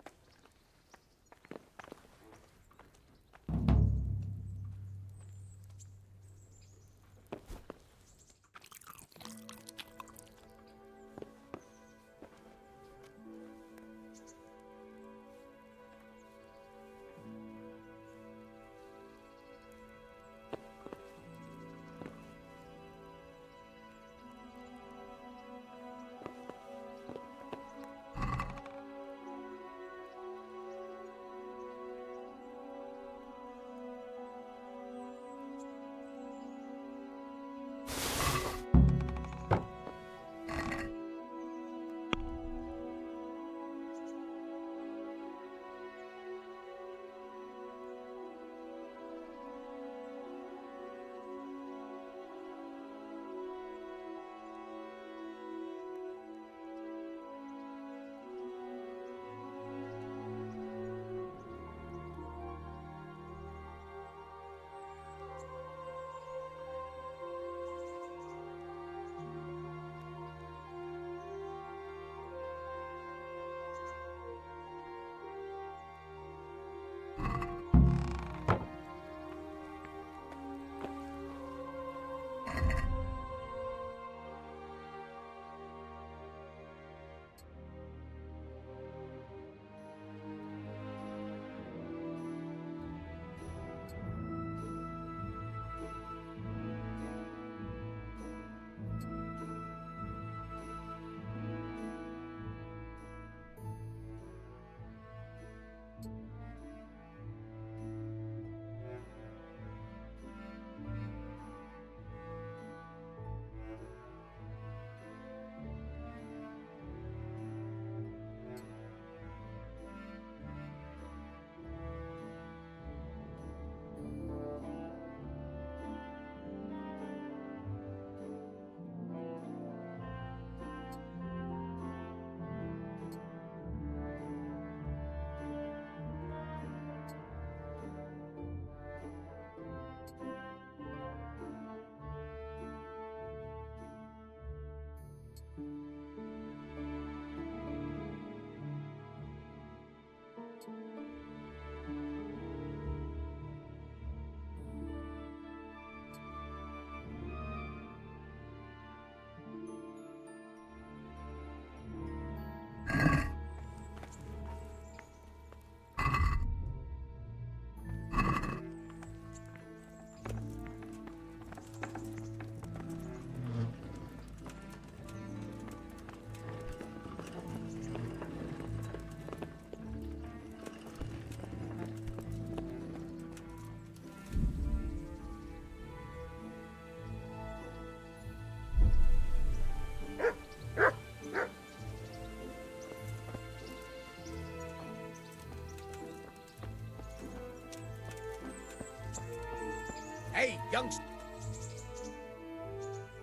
youngster.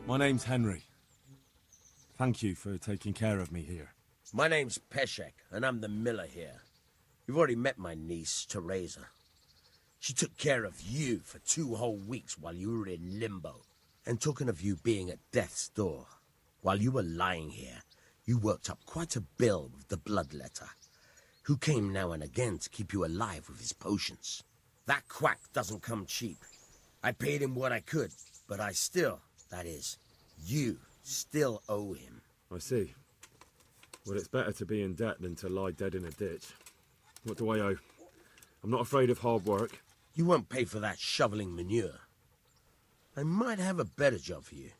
My name's Henry. Thank you for taking care of me here. My name's Peshek, and I'm the miller here. You've already met my niece, Teresa. She took care of you for 2 whole weeks while you were in limbo. And talking of you being at death's door, while you were lying here, you worked up quite a bill with the bloodletter, who came now and again to keep you alive with his potions. That quack doesn't come cheap. I paid him what I could, but I still, that is, you still owe him. I see. Well, it's better to be in debt than to lie dead in a ditch. What do I owe? I'm not afraid of hard work. You won't pay for that shoveling manure. I might have a better job for you.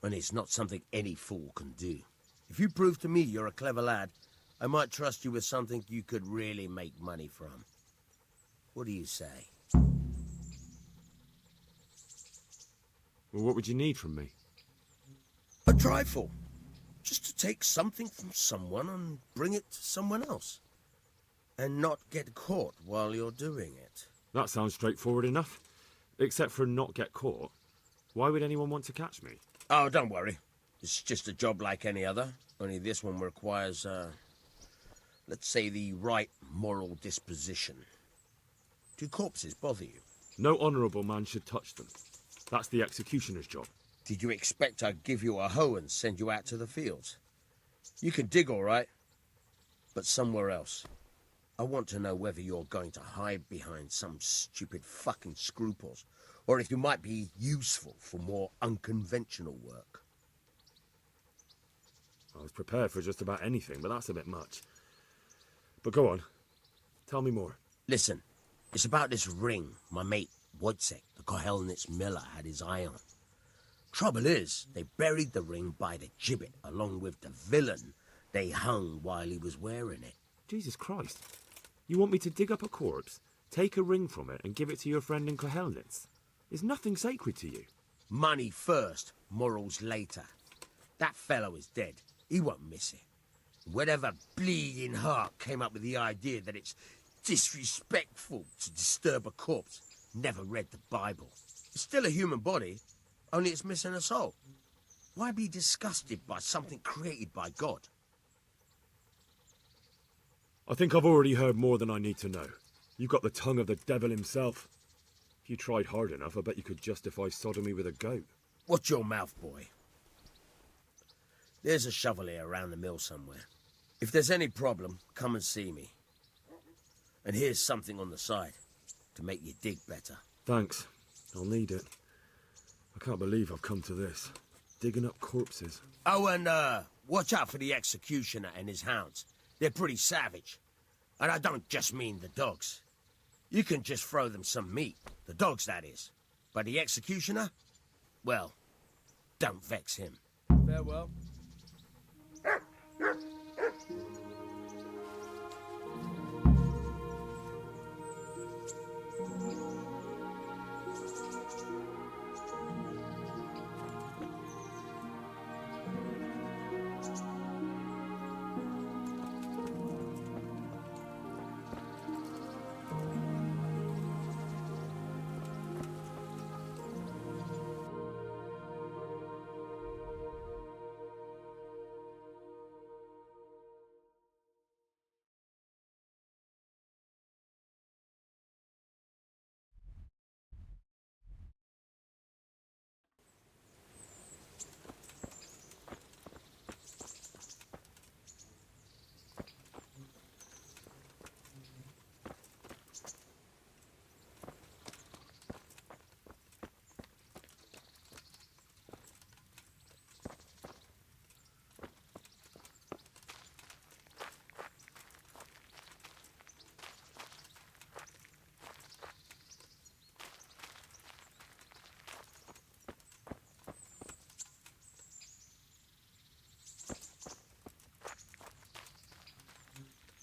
And it's not something any fool can do. If you prove to me you're a clever lad, I might trust you with something you could really make money from. What do you say? Well, what would you need from me? A trifle. Just to take something from someone and bring it to someone else. And not get caught while you're doing it. That sounds straightforward enough. Except for not get caught. Why would anyone want to catch me? Oh, don't worry. It's just a job like any other. Only this one requires, let's say, the right moral disposition. Do corpses bother you? No honourable man should touch them. That's the executioner's job. Did you expect I'd give you a hoe and send you out to the fields? You can dig all right, but somewhere else. I want to know whether you're going to hide behind some stupid fucking scruples, or if you might be useful for more unconventional work. I was prepared for just about anything, but that's a bit much. But go on. Tell me more. Listen, it's about this ring my mate Wojciech, the Kohelnitz miller, had his eye on. Trouble is, they buried the ring by the gibbet, along with the villain they hung while he was wearing it. Jesus Christ. You want me to dig up a corpse, take a ring from it, and give it to your friend in Kohelnitz? Is nothing sacred to you? Money first, morals later. That fellow is dead. He won't miss it. Whatever bleeding heart came up with the idea that it's disrespectful to disturb a corpse never read the Bible. It's still a human body, only it's missing a soul. Why be disgusted by something created by God? I think I've already heard more than I need to know. You've got the tongue of the devil himself. If you tried hard enough, I bet you could justify sodomy with a goat. Watch your mouth, boy. There's a shovel here around the mill somewhere. If there's any problem, come and see me. And here's something on the side to make you dig better. Thanks. I'll need it. I can't believe I've come to this. Digging up corpses. Oh, and watch out for the executioner and his hounds. They're pretty savage. And I don't just mean the dogs. You can just throw them some meat. The dogs, that is. But the executioner? Well, don't vex him. Farewell.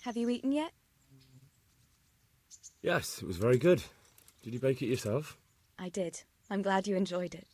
Have you eaten yet? Yes, it was very good. Did you bake it yourself? I did. I'm glad you enjoyed it.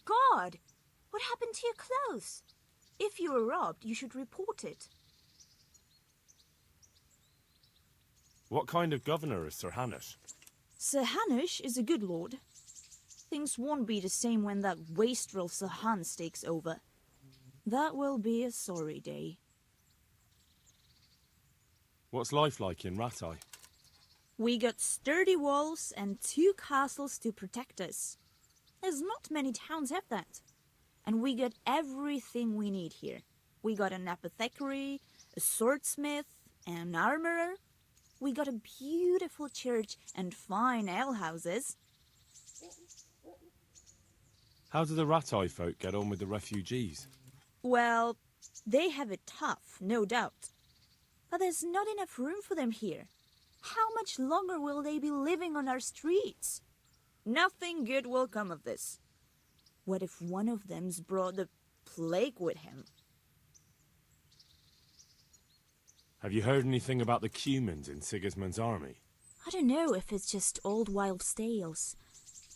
God! What happened to your clothes? If you were robbed, you should report it. What kind of governor is Sir Hanush? Sir Hanush is a good lord. Things won't be the same when that wastrel Sir Hans takes over. That will be a sorry day. What's life like in Rattay? We got sturdy walls and 2 castles to protect us. There's not many towns have that. And we got everything we need here. We got an apothecary, a swordsmith, an armorer. We got a beautiful church and fine alehouses. How do the Rattay folk get on with the refugees? Well, they have it tough, no doubt. But there's not enough room for them here. How much longer will they be living on our streets? Nothing good will come of this. What if one of them's brought the plague with him? Have you heard anything about the Cumans in Sigismund's army? I don't know if it's just old wild tales,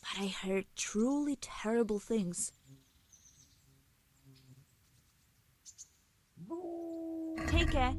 but I heard truly terrible things. Take care.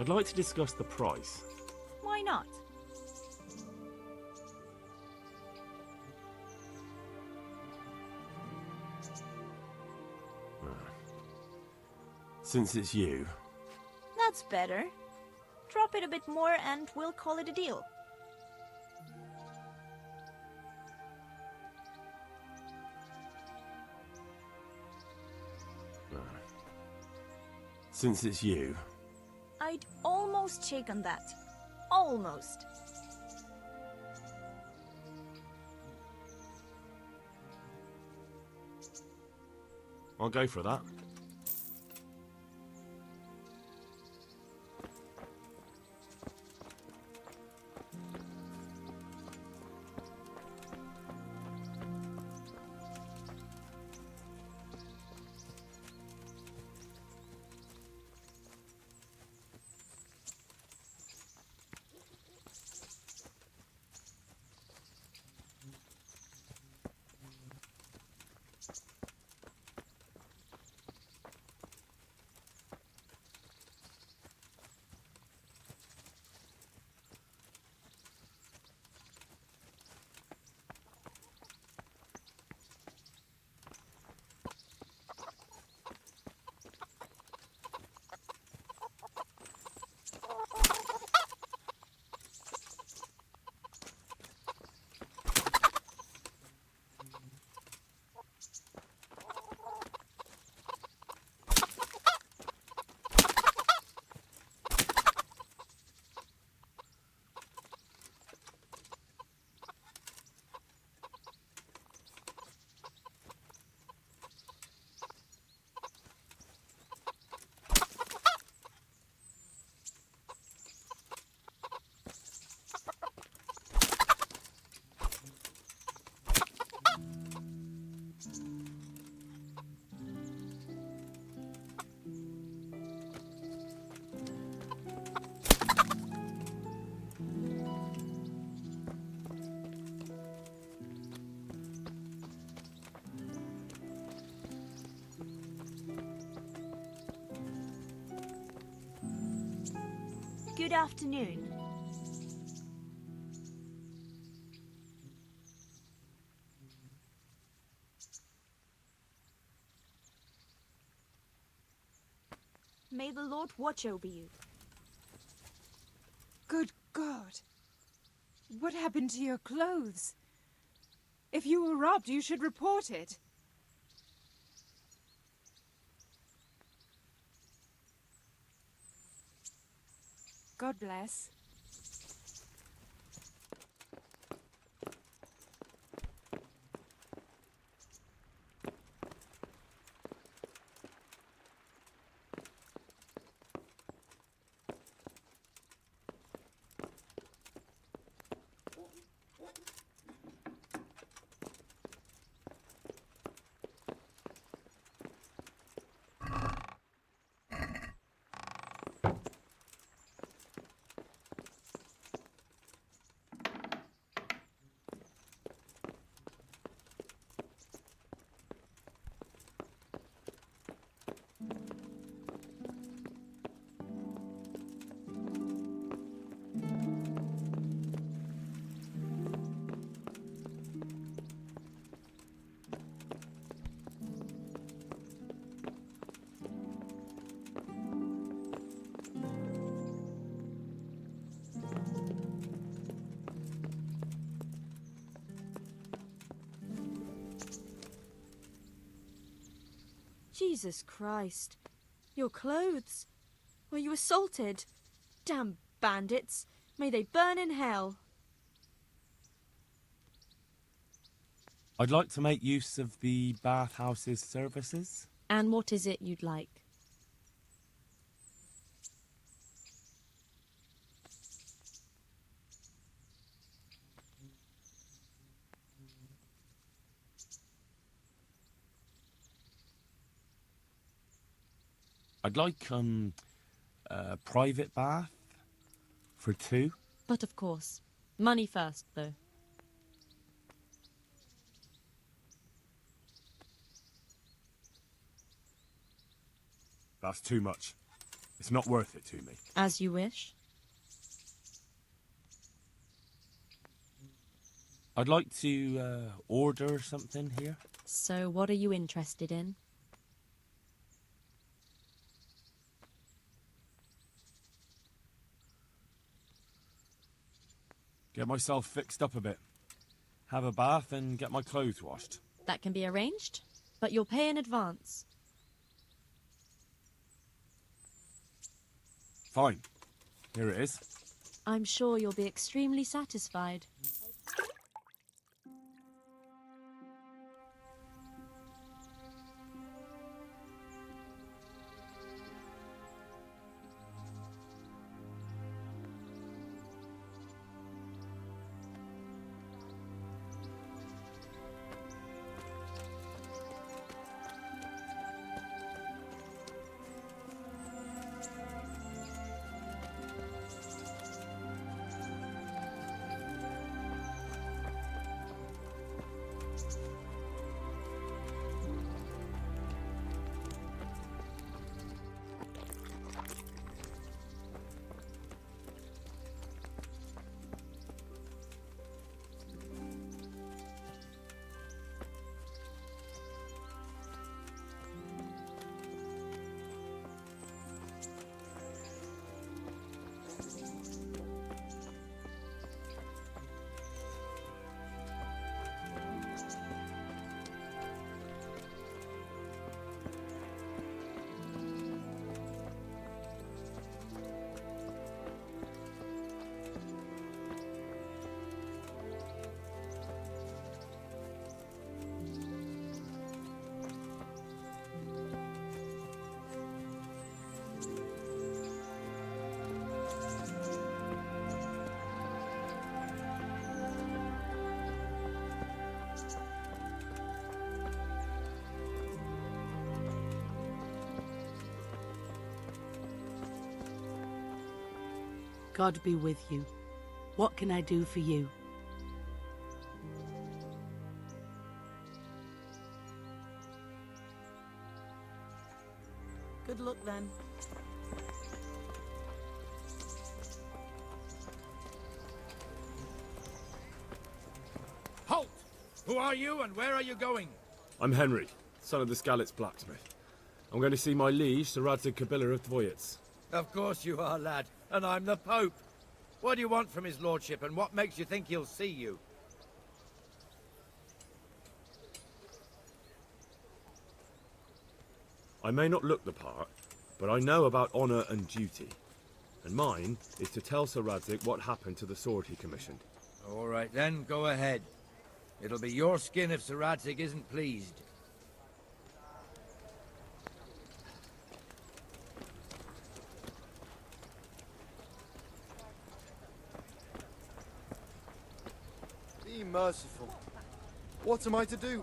I'd like to discuss the price. Why not? Since it's you, That's better. Drop it a bit more and we'll call it a deal. since it's you, I'd almost shake on that. Almost. I'll go for that. Good afternoon. May the Lord watch over you. Good God. What happened to your clothes? If you were robbed, you should report it. God bless. Jesus Christ. Your clothes. Were you assaulted? Damn bandits. May they burn in hell. I'd like to make use of the bathhouse's services. And what is it you'd like? I'd like, a private bath for 2. But of course. Money first, though. That's too much. It's not worth it to me. As you wish. I'd like to, order something here. So what are you interested in? Get myself fixed up a bit. Have a bath and get my clothes washed. That can be arranged, but you'll pay in advance. Fine. Here it is. I'm sure you'll be extremely satisfied. God be with you. What can I do for you? Good luck then. Halt! Who are you and where are you going? I'm Henry, son of the Skalitz blacksmith. I'm going to see my liege, Sir Radzig Kabila of Dvoyets. Of course you are, lad. And I'm the Pope. What do you want from his lordship, and what makes you think he'll see you? I may not look the part, but I know about honour and duty. And mine is to tell Sir Radzig what happened to the sword he commissioned. All right then, go ahead. It'll be your skin if Sir Radzig isn't pleased. Be merciful. What am I to do?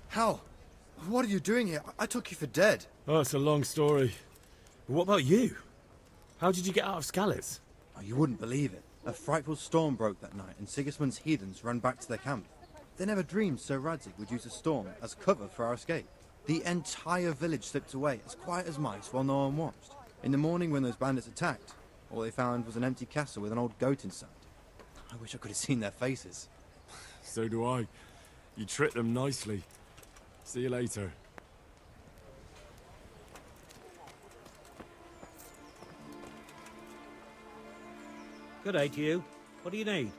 How? What are you doing here? I took you for dead. Oh, it's a long story. But what about you? How did you get out of Skalitz? Oh, you wouldn't believe it. A frightful storm broke that night, and Sigismund's heathens ran back to their camp. They never dreamed Sir Radzig would use a storm as cover for our escape. The entire village slipped away, as quiet as mice, while no one watched. In the morning, when those bandits attacked, all they found was an empty castle with an old goat inside. I wish I could have seen their faces. So do I. You tricked them nicely. See you later. Good day to you. What do you need?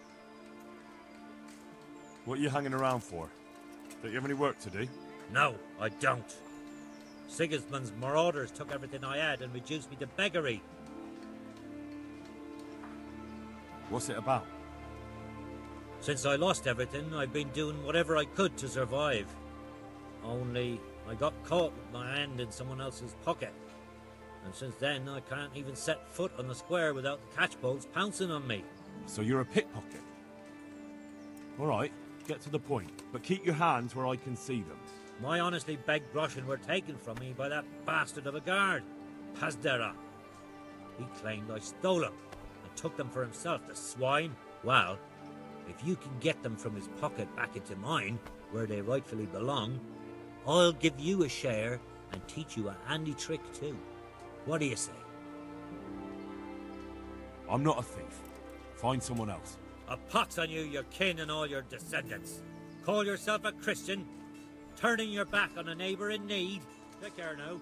What are you hanging around for? Don't you have any work to do? No, I don't. Sigismund's marauders took everything I had and reduced me to beggary. What's it about? Since I lost everything, I've been doing whatever I could to survive. Only, I got caught with my hand in someone else's pocket. And since then, I can't even set foot on the square without the catchpoles pouncing on me. So you're a pickpocket? All right, get to the point, but keep your hands where I can see them. My honestly begged groschen were taken from me by that bastard of a guard, Pazdera. He claimed I stole them and took them for himself, the swine. Well, if you can get them from his pocket back into mine, where they rightfully belong, I'll give you a share and teach you a handy trick too. What do you say? I'm not a thief. Find someone else. A pox on you, your kin and all your descendants. Call yourself a Christian, turning your back on a neighbour in need. Take care now.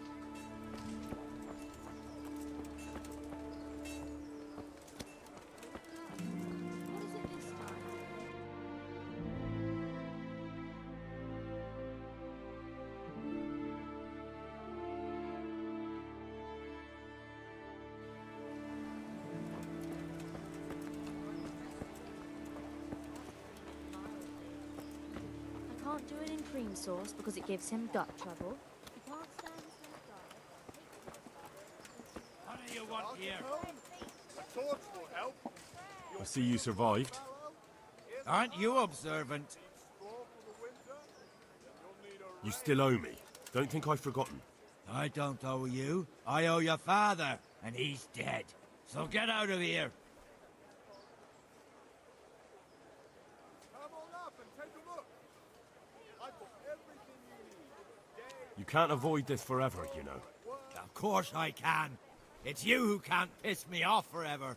I can't do it in cream sauce because it gives him gut trouble. I can't stand the What do you want here? A torch will help. I see you survived. Aren't you observant? You still owe me. Don't think I've forgotten. I don't owe you. I owe your father, and he's dead. So get out of here. Come on up and take a look. I've got everything you need. You can't avoid this forever, you know. Of course I can. It's you who can't piss me off forever.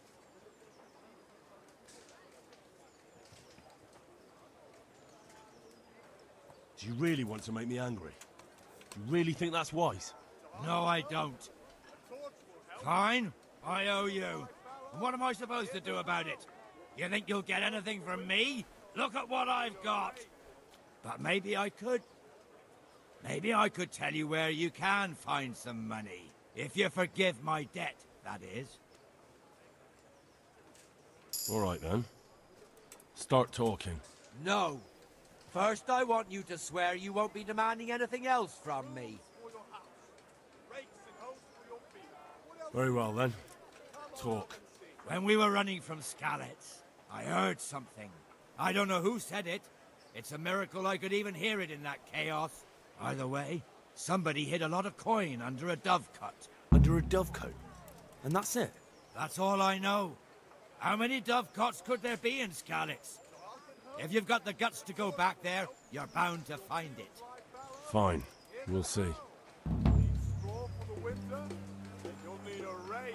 Do you really want to make me angry? Do you really think that's wise? No, I don't. Fine, I owe you. And what am I supposed to do about it? You think you'll get anything from me? Look at what I've got. But maybe I could. Maybe I could tell you where you can find some money. If you forgive my debt, that is. All right, then. Start talking. No. First, I want you to swear you won't be demanding anything else from me. Very well, then. Talk. When we were running from Skalitz, I heard something. I don't know who said it. It's a miracle I could even hear it in that chaos. Either way, somebody hid a lot of coin under a dovecote. Under a dovecote? And that's it? That's all I know. How many dovecotes could there be in Skalitz? If you've got the guts to go back there, you're bound to find it. Fine. We'll see. Straw for the winter, then you'll need a rake.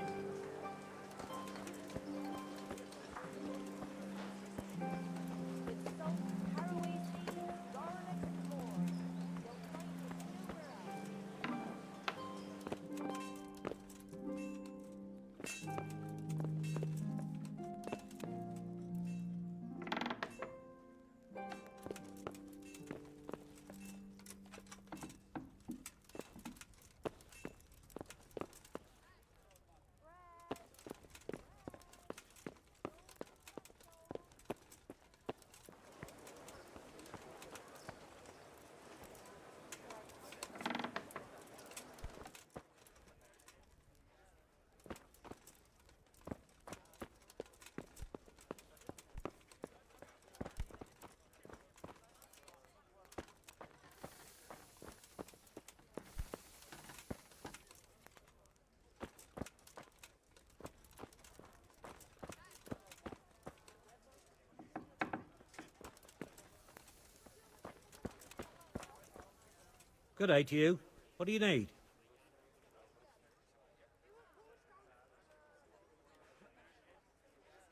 Good day to you. What do you need?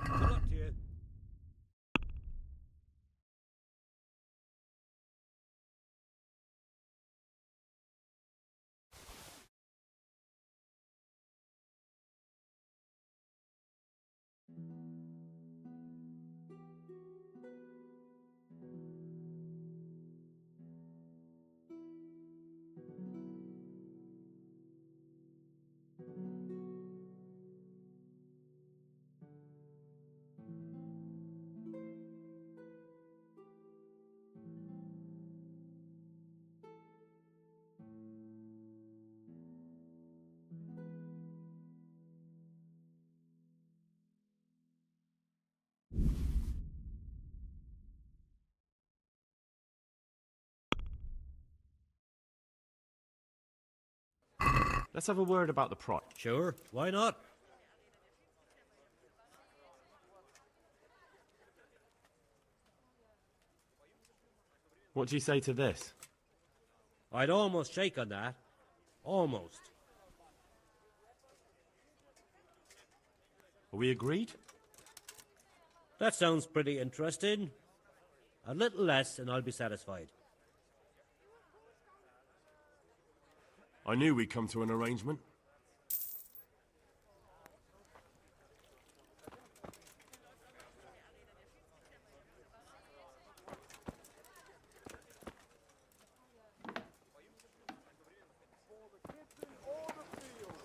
Good luck to you. Let's have a word about the price. Sure, why not? What do you say to this? I'd almost shake on that. Almost. Are we agreed? That sounds pretty interesting. A little less and I'll be satisfied. I knew we'd come to an arrangement.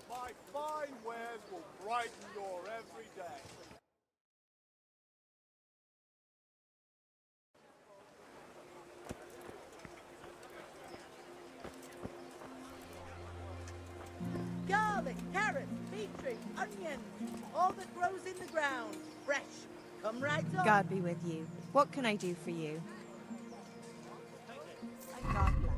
My fine wares will brighten your every day. Garlic, carrots, beetroot, onions, all that grows in the ground. Fresh. Come right on. God be with you. What can I do for you? God bless.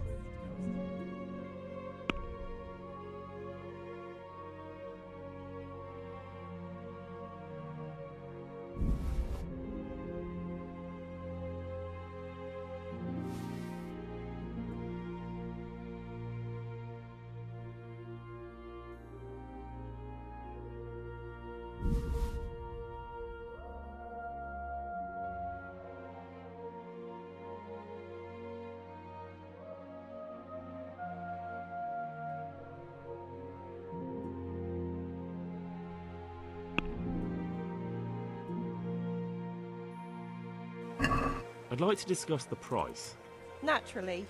I'd like to discuss the price. Naturally.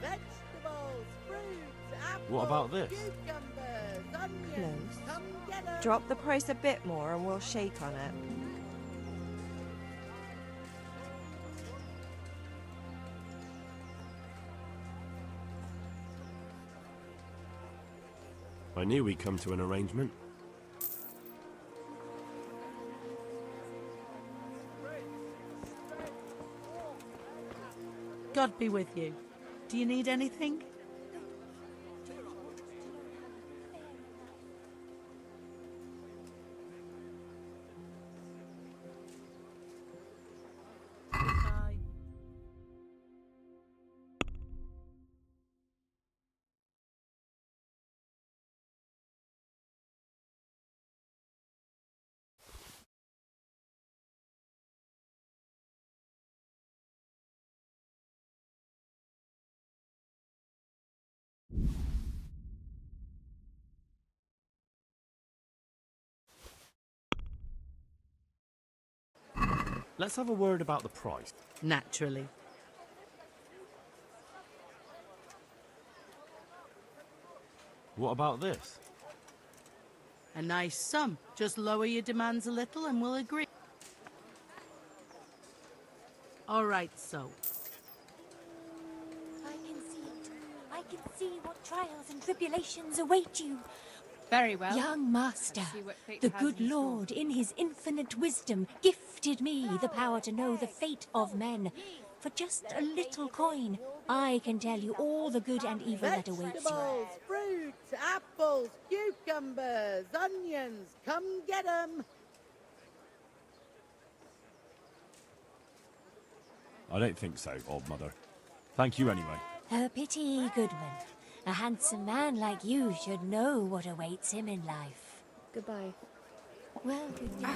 Vegetables, fruits, apples, What about this? cucumbers, onions. Close. Come get 'em. Drop the price a bit more and we'll shake on it. I knew we'd come to an arrangement. God be with you. Do you need anything? Bye. Let's have a word about the price. Naturally. What about this? A nice sum. Just lower your demands a little and we'll agree. All right, so. I can see it. I can see what trials and tribulations await you. Very well. Young master, Let's see what fate the has good in store. Lord, in his infinite wisdom, gifted me the power to know the fate of men. For just a little coin, I can tell you all the good and evil that awaits you. Vegetables, fruits, apples, cucumbers, onions. Come get 'em. I don't think so, old mother. Thank you anyway. A pity, Goodman. A handsome man like you should know what awaits him in life. Goodbye. Well, good day.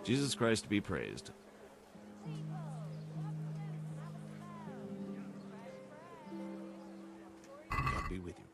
Jesus Christ be praised. God be with you.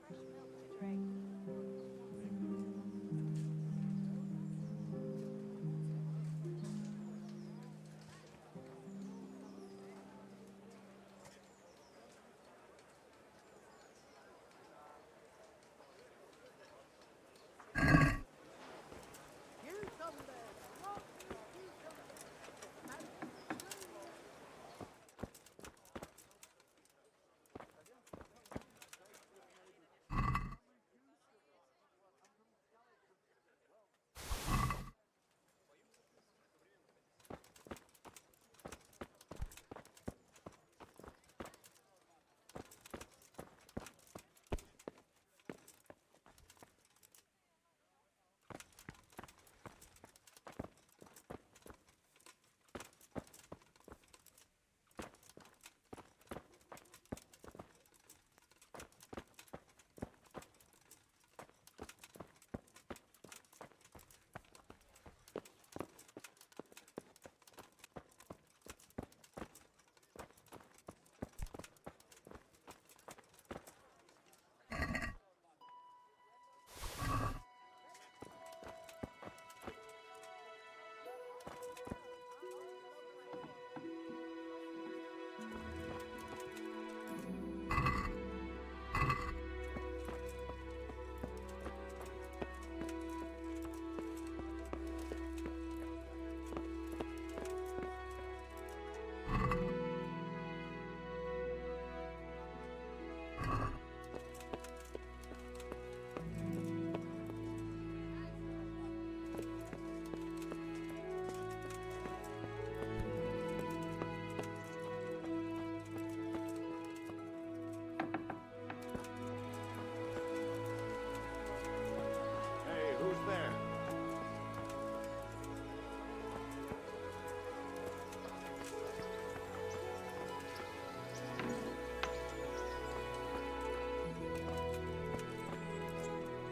Hey, who's there?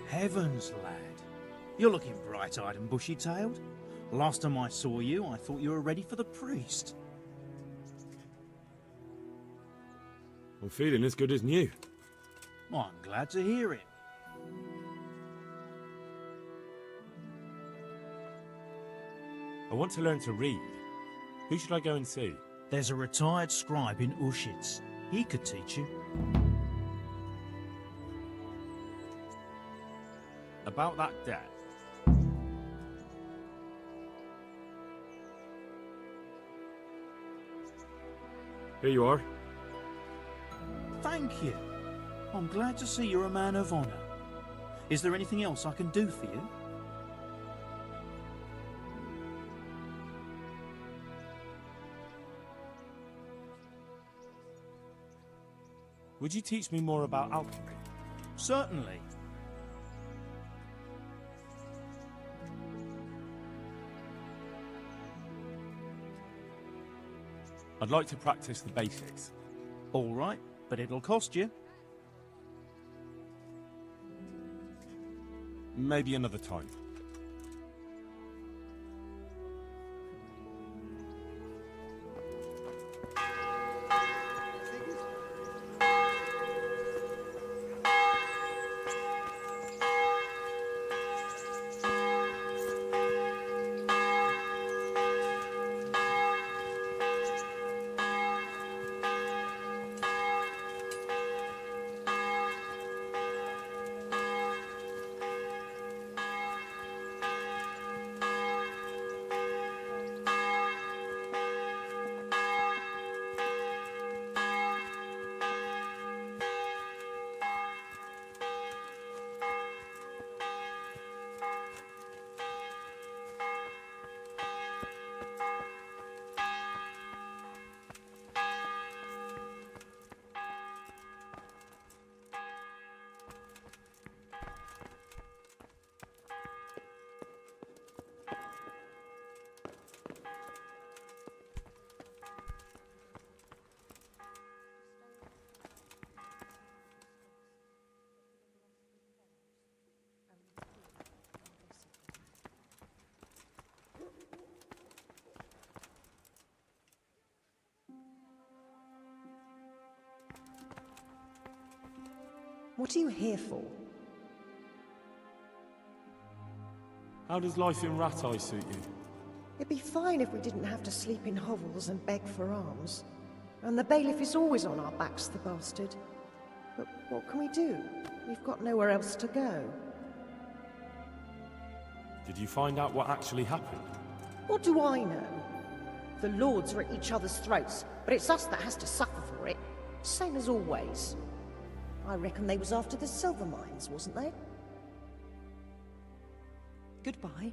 Heavens, lad. You're looking bright-eyed and bushy-tailed. Last time I saw you, I thought you were ready for the priest. I'm feeling as good as new. Well, I'm glad to hear it. I want to learn to read. Who should I go and see? There's a retired scribe in Ushitz. He could teach you. About that debt. Here you are. Thank you. I'm glad to see you're a man of honour. Is there anything else I can do for you? Would you teach me more about alchemy? Certainly. I'd like to practice the basics. All right, but it'll cost you. Maybe another time. What are you here for? How does life in Rat Eye suit you? It'd be fine if we didn't have to sleep in hovels and beg for alms. And the bailiff is always on our backs, the bastard. But what can we do? We've got nowhere else to go. Did you find out what actually happened? What do I know? The lords are at each other's throats, but it's us that has to suffer for it. Same as always. I reckon they was after the silver mines, wasn't they? Goodbye.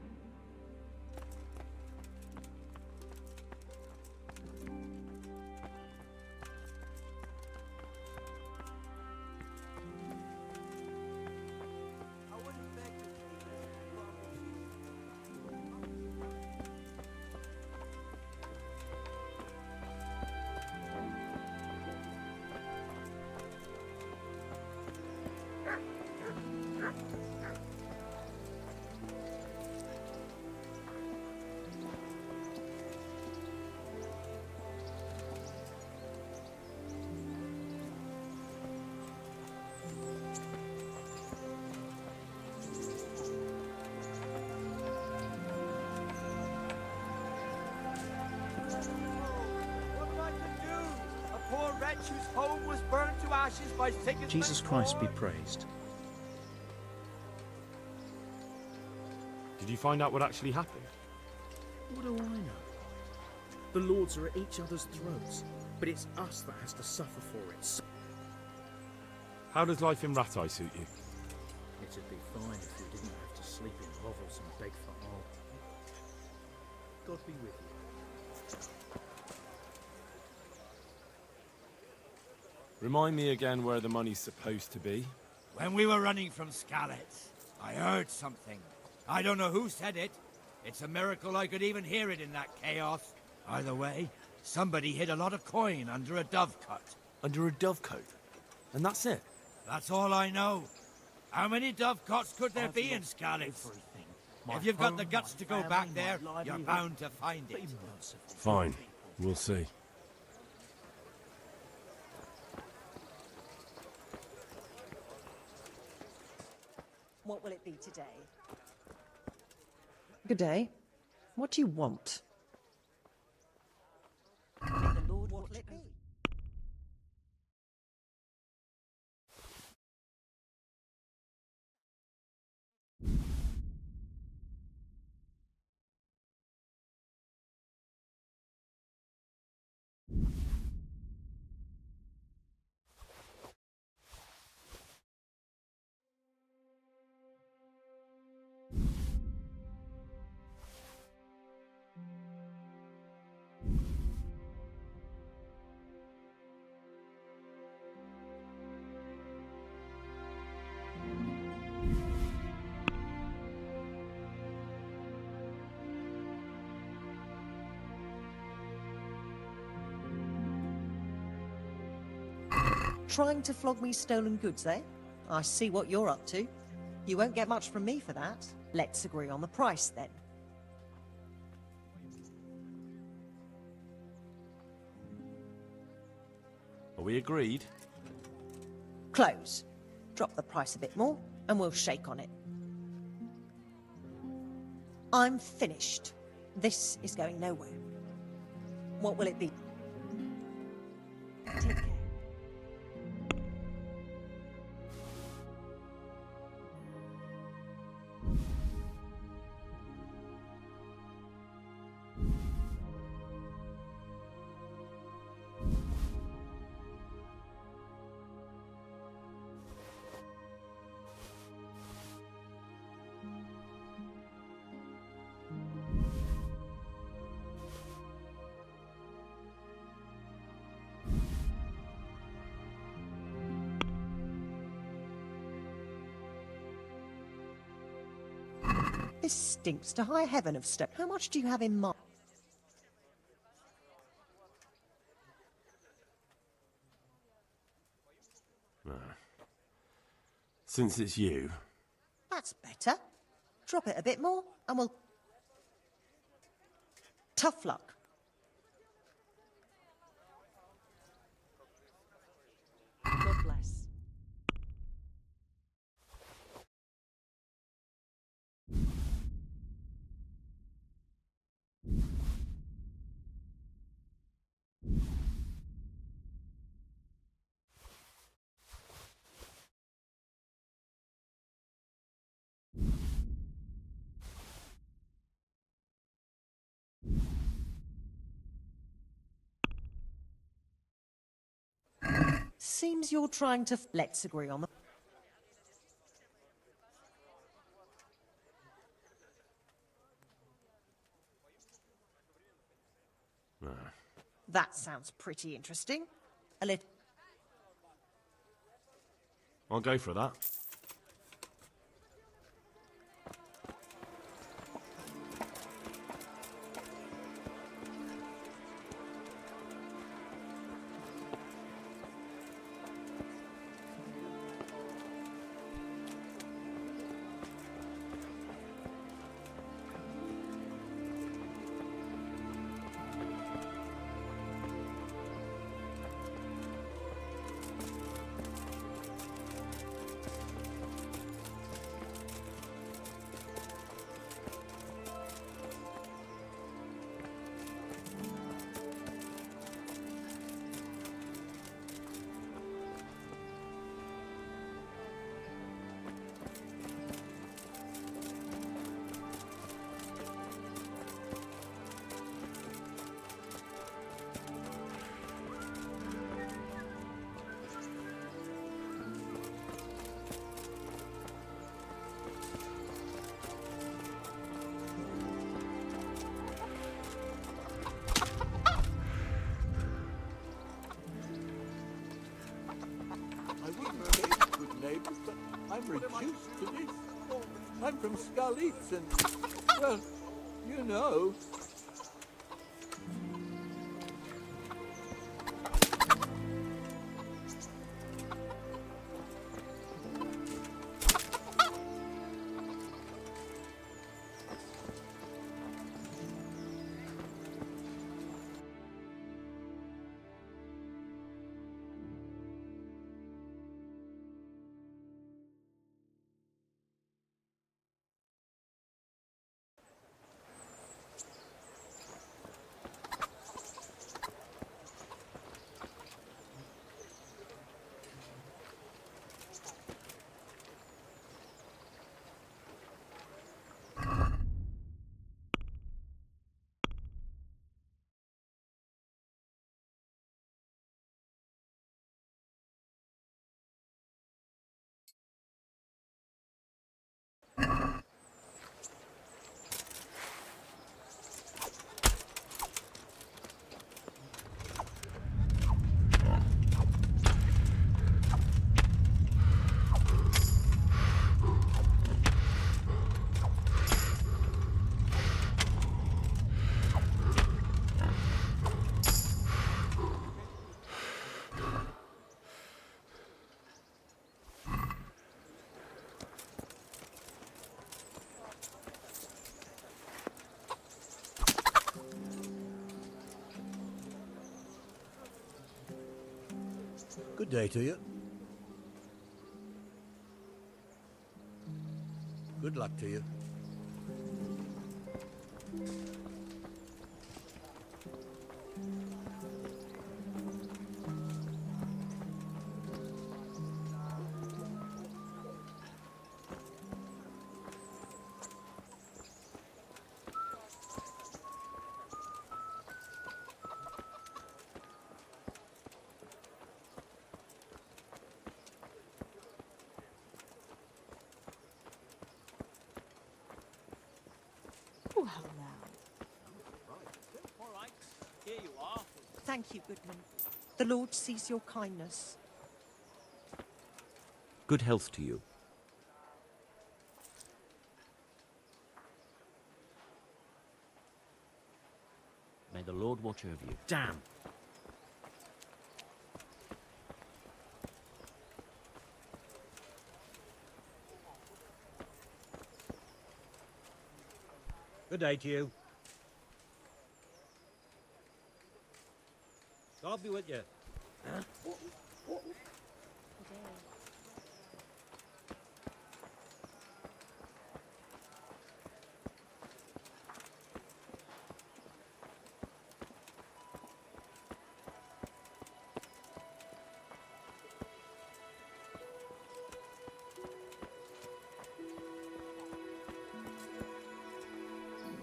Whose home was burned to ashes by Sigismund. Jesus Christ be praised. Did you find out what actually happened? What do I know? The lords are at each other's throats, but it's us that has to suffer for it. How does life in Rat Eye suit you? It'd be fine if we didn't have to sleep in hovels and beg for alms. God be with you. Remind me again where the money's supposed to be. When we were running from Skalitz, I heard something. I don't know who said it. It's a miracle I could even hear it in that chaos. Either way, somebody hid a lot of coin under a dovecote. Under a dovecote? And that's it? That's all I know. How many dovecotes could there be in Skalitz? If you've got the guts to go back there, you're bound to find it. Fine. We'll see. What will it be today? Good day. What do you want? The Lord, what will it be? Trying to flog me stolen goods, eh? I see what you're up to. You won't get much from me for that. Let's agree on the price, then. Are we agreed? Close. Drop the price a bit more, and we'll shake on it. I'm finished. This is going nowhere. What will it be? Take care. This stinks to high heaven of stone. How much do you have in mind? Since it's you. That's better. Drop it a bit more, and we'll... Tough luck. God bless. Seems you're trying to... Let's agree on the... That sounds pretty interesting. A little... I'll go for that. I wouldn't say good neighbors, but I'm reduced to this. I'm from Skalitz and, well, you know. Good day to you. Good luck to you. Oh, hello. All right, here you are. Thank you, Goodman. The Lord sees your kindness. Good health to you. May the Lord watch over you. Damn. Good day to you. God be with you. Huh?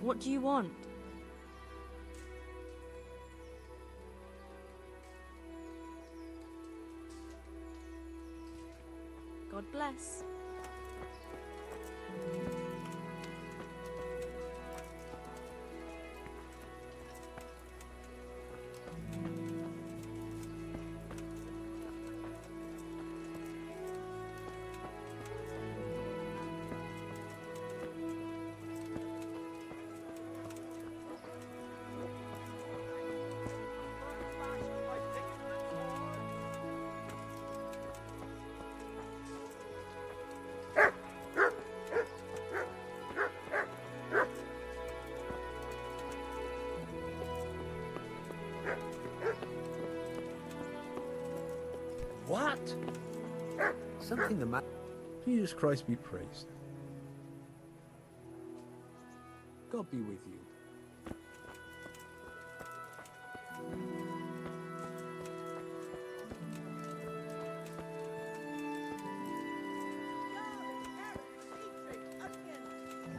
What do you want? God bless. What? Something the matter? Jesus Christ be praised. God be with you.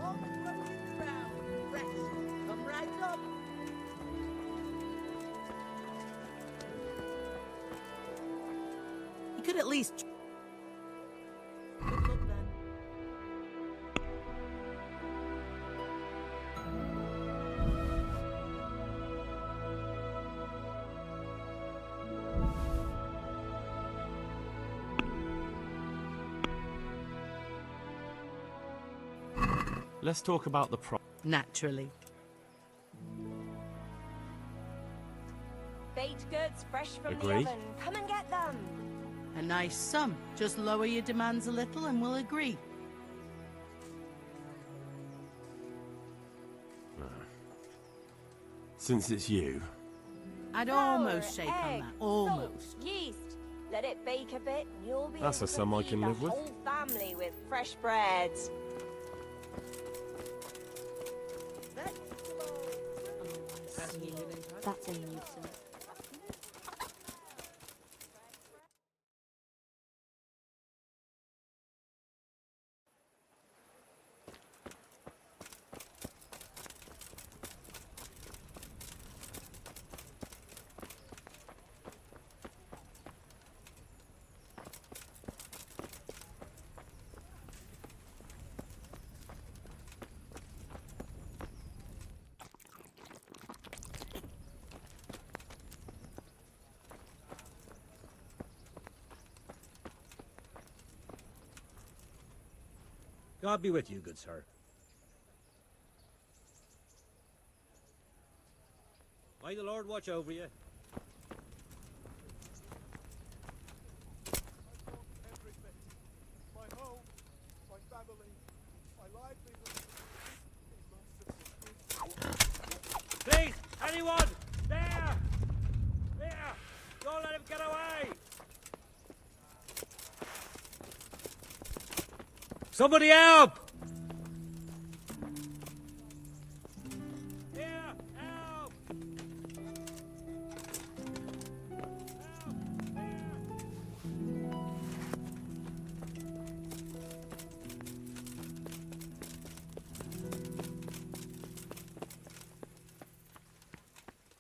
All the grows in the ground, fresh. Come right up. You could at least... Good luck then. Let's talk about the Naturally. Baked goods fresh from the Agree. oven. Come and get them. A nice sum. Just lower your demands a little and we'll agree. Since it's you, I'd Flour, almost shake on egg, that. Almost. Salt, yeast. Let it bake a bit and you'll be That's able a sum I to can feed live the with. whole family with fresh bread. That's a nuisance. God be with you, good sir. May the Lord watch over you. Everything. My home, my family, my livelihood. Please, anyone! There! There! Don't let him get away! Somebody help! Here, help!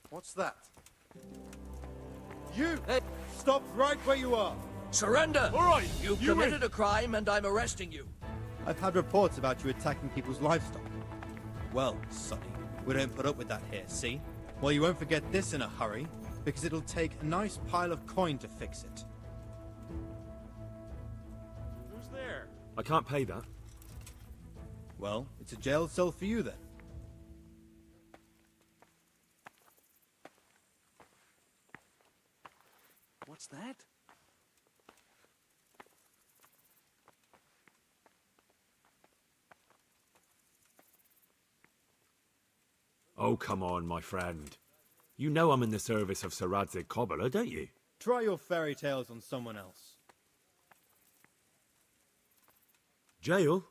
What's that? You! Hey. Stop right where you are! Surrender! All right, You've you committed a crime and I'm arresting you. I've had reports about you attacking people's livestock. Well, Sonny, we don't put up with that here, see? Well, you won't forget this in a hurry, because it'll take a nice pile of coin to fix it. Who's there? I can't pay that. Well, it's a jail cell for you then. What's that? Oh, come on, my friend. You know I'm in the service of Sir Radzig Cobbler, don't you? Try your fairy tales on someone else. Jail?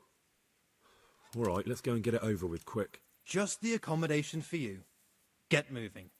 All right, let's go and get it over with quick. Just the accommodation for you. Get moving.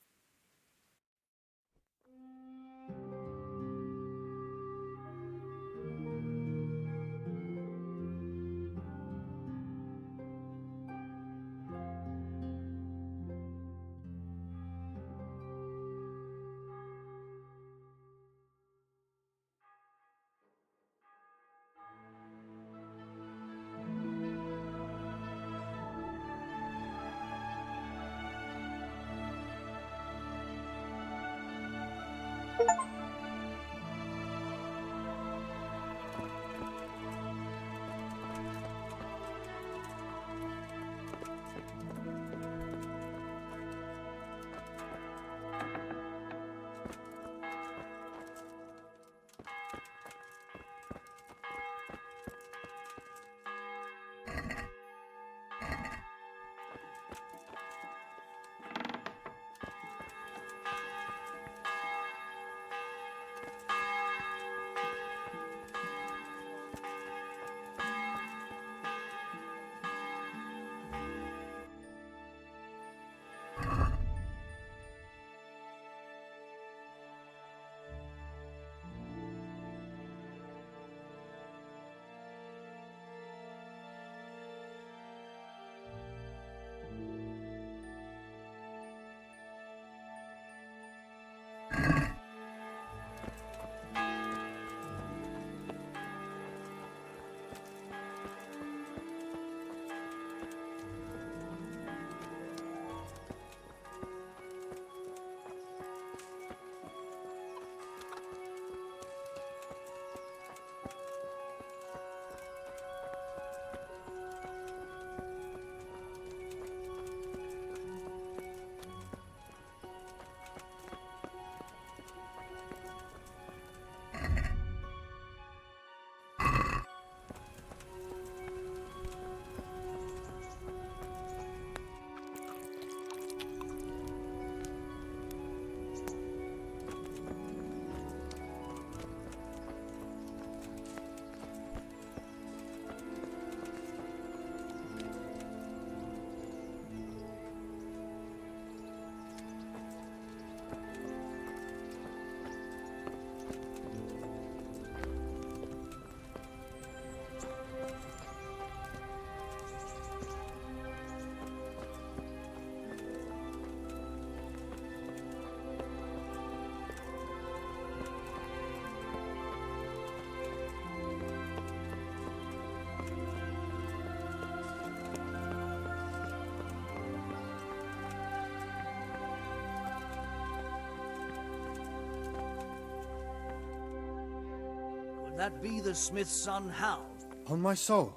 Could that be the smith's son, Hal? On my soul.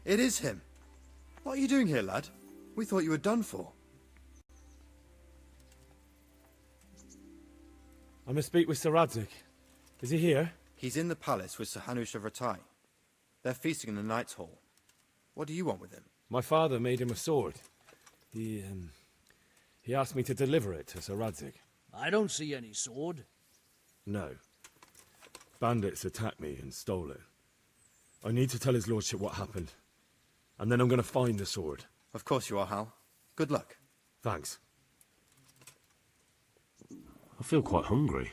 It is him. What are you doing here, lad? We thought you were done for. I must speak with Sir Radzig. Is he here? He's in the palace with Sir Hanush of Ratai. They're feasting in the Knight's Hall. What do you want with him? My father made him a sword. He asked me to deliver it to Sir Radzig. I don't see any sword. No. Bandits attacked me and stole it. I need to tell his lordship what happened. And then I'm going to find the sword. Of course you are, Hal. Good luck. Thanks. I feel quite hungry.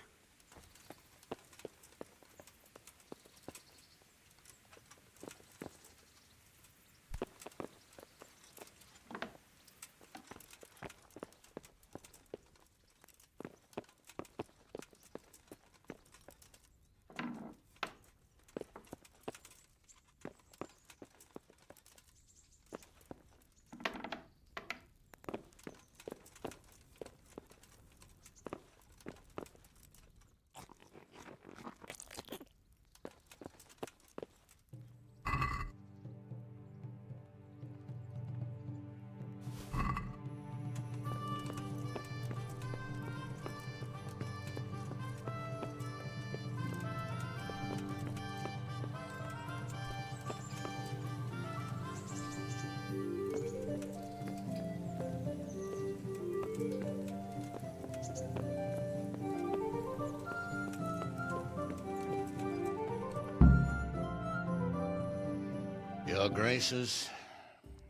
Your Graces,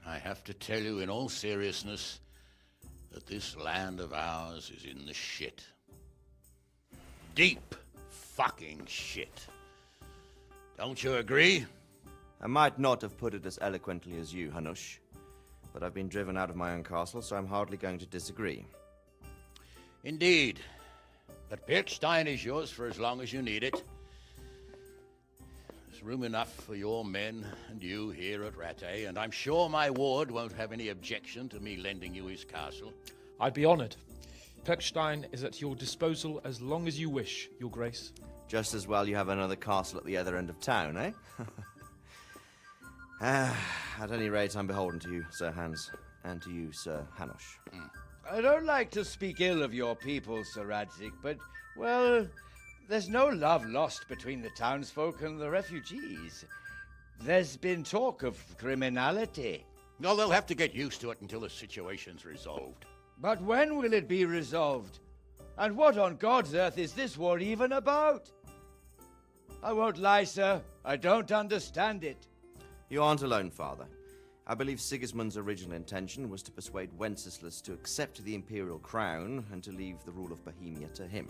I have to tell you in all seriousness that this land of ours is in the shit. Deep fucking shit. Don't you agree? I might not have put it as eloquently as you, Hanush, but I've been driven out of my own castle, so I'm hardly going to disagree. Indeed. But Pirtstein is yours for as long as you need it. There's room enough for your men and you here at Rattay, and I'm sure my ward won't have any objection to me lending you his castle. I'd be honored. Pechstein is at your disposal as long as you wish, Your Grace. Just as well you have another castle at the other end of town, eh? At any rate, I'm beholden to you, Sir Hans, and to you, Sir Hanush. I don't like to speak ill of your people, Sir Radzik, but, well, there's no love lost between the townsfolk and the refugees. There's been talk of criminality. Well, they'll have to get used to it until the situation's resolved. But when will it be resolved? And what on God's earth is this war even about? I won't lie, sir. I don't understand it. You aren't alone, Father. I believe Sigismund's original intention was to persuade Wenceslas to accept the imperial crown and to leave the rule of Bohemia to him.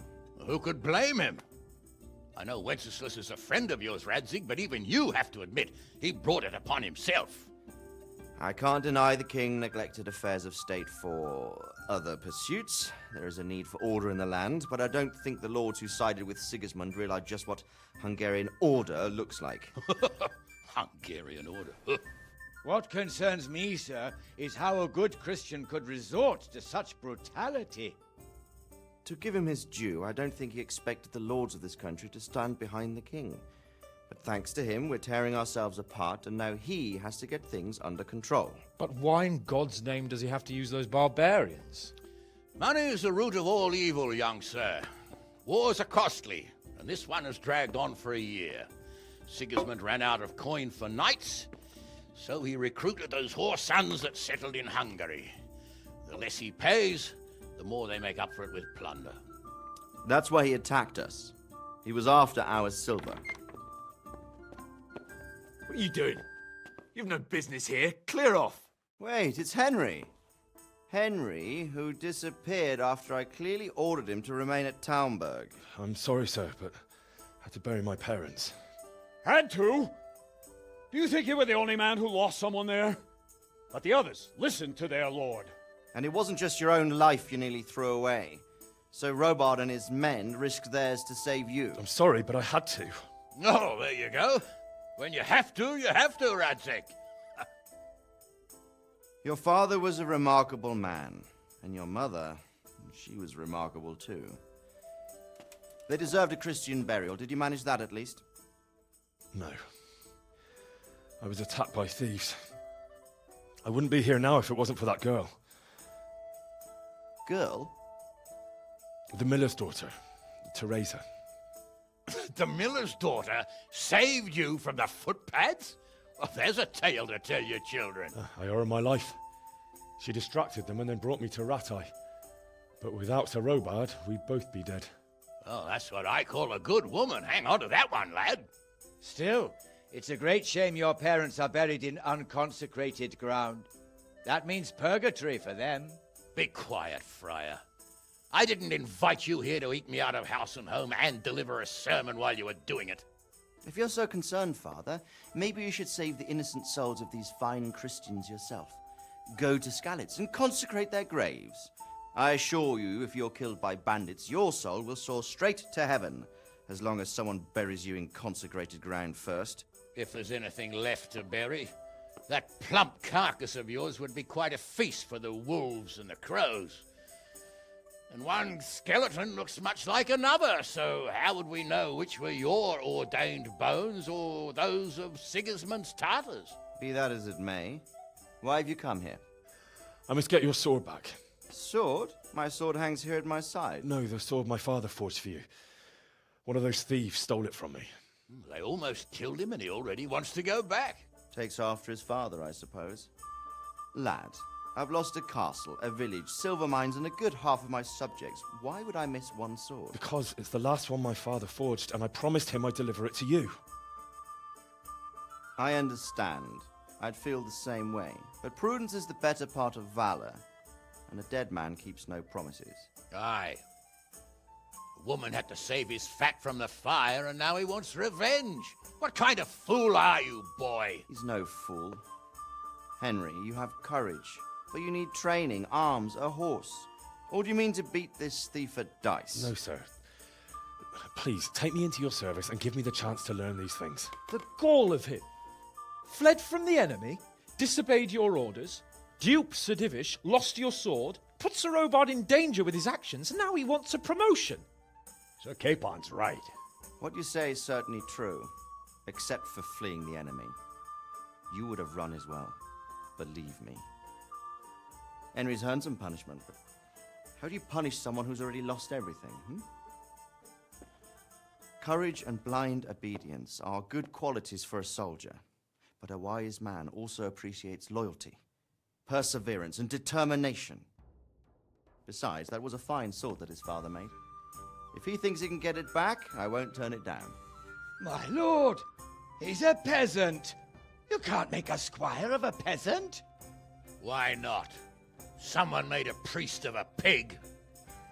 Who could blame him? I know Wenceslas is a friend of yours, Radzig, but even you have to admit he brought it upon himself. I can't deny the king neglected affairs of state for other pursuits. There is a need for order in the land, but I don't think the lords who sided with Sigismund realized just what Hungarian order looks like. Hungarian order? What concerns me, sir, is how a good Christian could resort to such brutality. To give him his due, I don't think he expected the lords of this country to stand behind the king. But thanks to him, we're tearing ourselves apart, and now he has to get things under control. But why in God's name does he have to use those barbarians? Money is the root of all evil, young sir. Wars are costly, and this one has dragged on for a year. Sigismund ran out of coin for knights, so he recruited those whore sons that settled in Hungary. The less he pays, the more they make up for it with plunder. That's why he attacked us. He was after our silver. What are you doing? You've no business here. Clear off. Wait, it's Henry. Henry, who disappeared after I clearly ordered him to remain at Taumburg. I'm sorry, sir, but I had to bury my parents. Had to? Do you think you were the only man who lost someone there? But the others listened to their lord. And it wasn't just your own life you nearly threw away. So Robard and his men risked theirs to save you. I'm sorry, but I had to. Oh, there you go. When you have to, Radzig. Your father was a remarkable man, and your mother, she was remarkable too. They deserved a Christian burial. Did you manage that at least? No. I was attacked by thieves. I wouldn't be here now if it wasn't for that girl. Girl? The miller's daughter, Teresa. The miller's daughter saved you from the footpads? Well, there's a tale to tell your children. I owe her my life. She distracted them and then brought me to Rattay. But without Sir Robard, we'd both be dead. Oh, that's what I call a good woman. Hang on to that one, lad. Still, it's a great shame your parents are buried in unconsecrated ground. That means purgatory for them. Be quiet, friar. I didn't invite you here to eat me out of house and home and deliver a sermon while you were doing it. If you're so concerned, Father, maybe you should save the innocent souls of these fine Christians yourself. Go to Skalitz and consecrate their graves. I assure you, if you're killed by bandits, your soul will soar straight to heaven, as long as someone buries you in consecrated ground first. If there's anything left to bury, that plump carcass of yours would be quite a feast for the wolves and the crows. And one skeleton looks much like another, so how would we know which were your ordained bones or those of Sigismund's Tartars? Be that as it may, why have you come here? I must get your sword back. Sword? My sword hangs here at my side. No, the sword my father forged for you. One of those thieves stole it from me. They almost killed him and he already wants to go back. Takes after his father, I suppose. Lad, I've lost a castle, a village, silver mines, and a good half of my subjects. Why would I miss one sword? Because it's the last one my father forged, and I promised him I'd deliver it to you. I understand. I'd feel the same way. But prudence is the better part of valor, and a dead man keeps no promises. Aye. The woman had to save his fat from the fire, and now he wants revenge. What kind of fool are you, boy? He's no fool. Henry, you have courage, but you need training, arms, a horse. Or do you mean to beat this thief at dice? No, sir. Please, take me into your service and give me the chance to learn these things. The gall of him. Fled from the enemy, disobeyed your orders, duped Sir Divish, lost your sword, put Sir Robard in danger with his actions, and now he wants a promotion. Sir Capon's right. What you say is certainly true, except for fleeing the enemy. You would have run as well, believe me. Henry's earned some punishment, but how do you punish someone who's already lost everything, Courage and blind obedience are good qualities for a soldier, but a wise man also appreciates loyalty, perseverance, and determination. Besides, that was a fine sword that his father made. If he thinks he can get it back, I won't turn it down. My lord, he's a peasant. You can't make a squire of a peasant. Why not? Someone made a priest of a pig.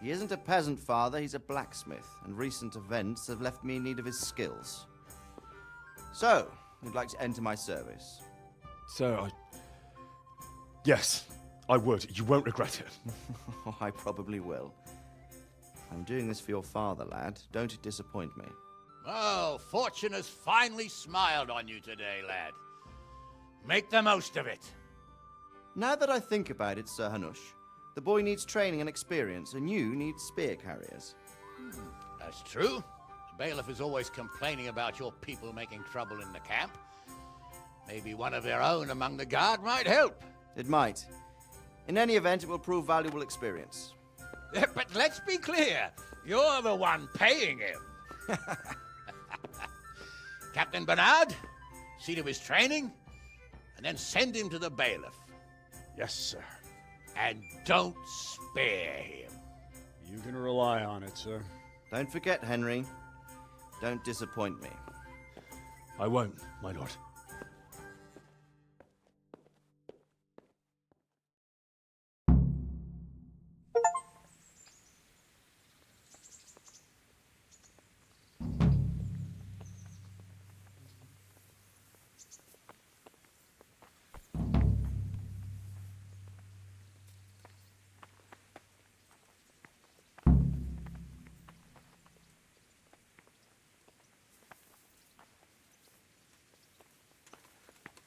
He isn't a peasant, father, he's a blacksmith, and recent events have left me in need of his skills. So, you'd like to enter my service? Sir, Yes, I would. You won't regret it. I probably will. I'm doing this for your father, lad. Don't disappoint me. Oh, fortune has finally smiled on you today, lad. Make the most of it. Now that I think about it, Sir Hanush, the boy needs training and experience, and you need spear carriers. That's true. The bailiff is always complaining about your people making trouble in the camp. Maybe one of their own among the guard might help. It might. In any event, it will prove valuable experience. But let's be clear. You're the one paying him. Captain Bernard, see to his training, and then send him to the bailiff. Yes, sir. And don't spare him. You can rely on it, sir. Don't forget, Henry. Don't disappoint me. I won't, my lord.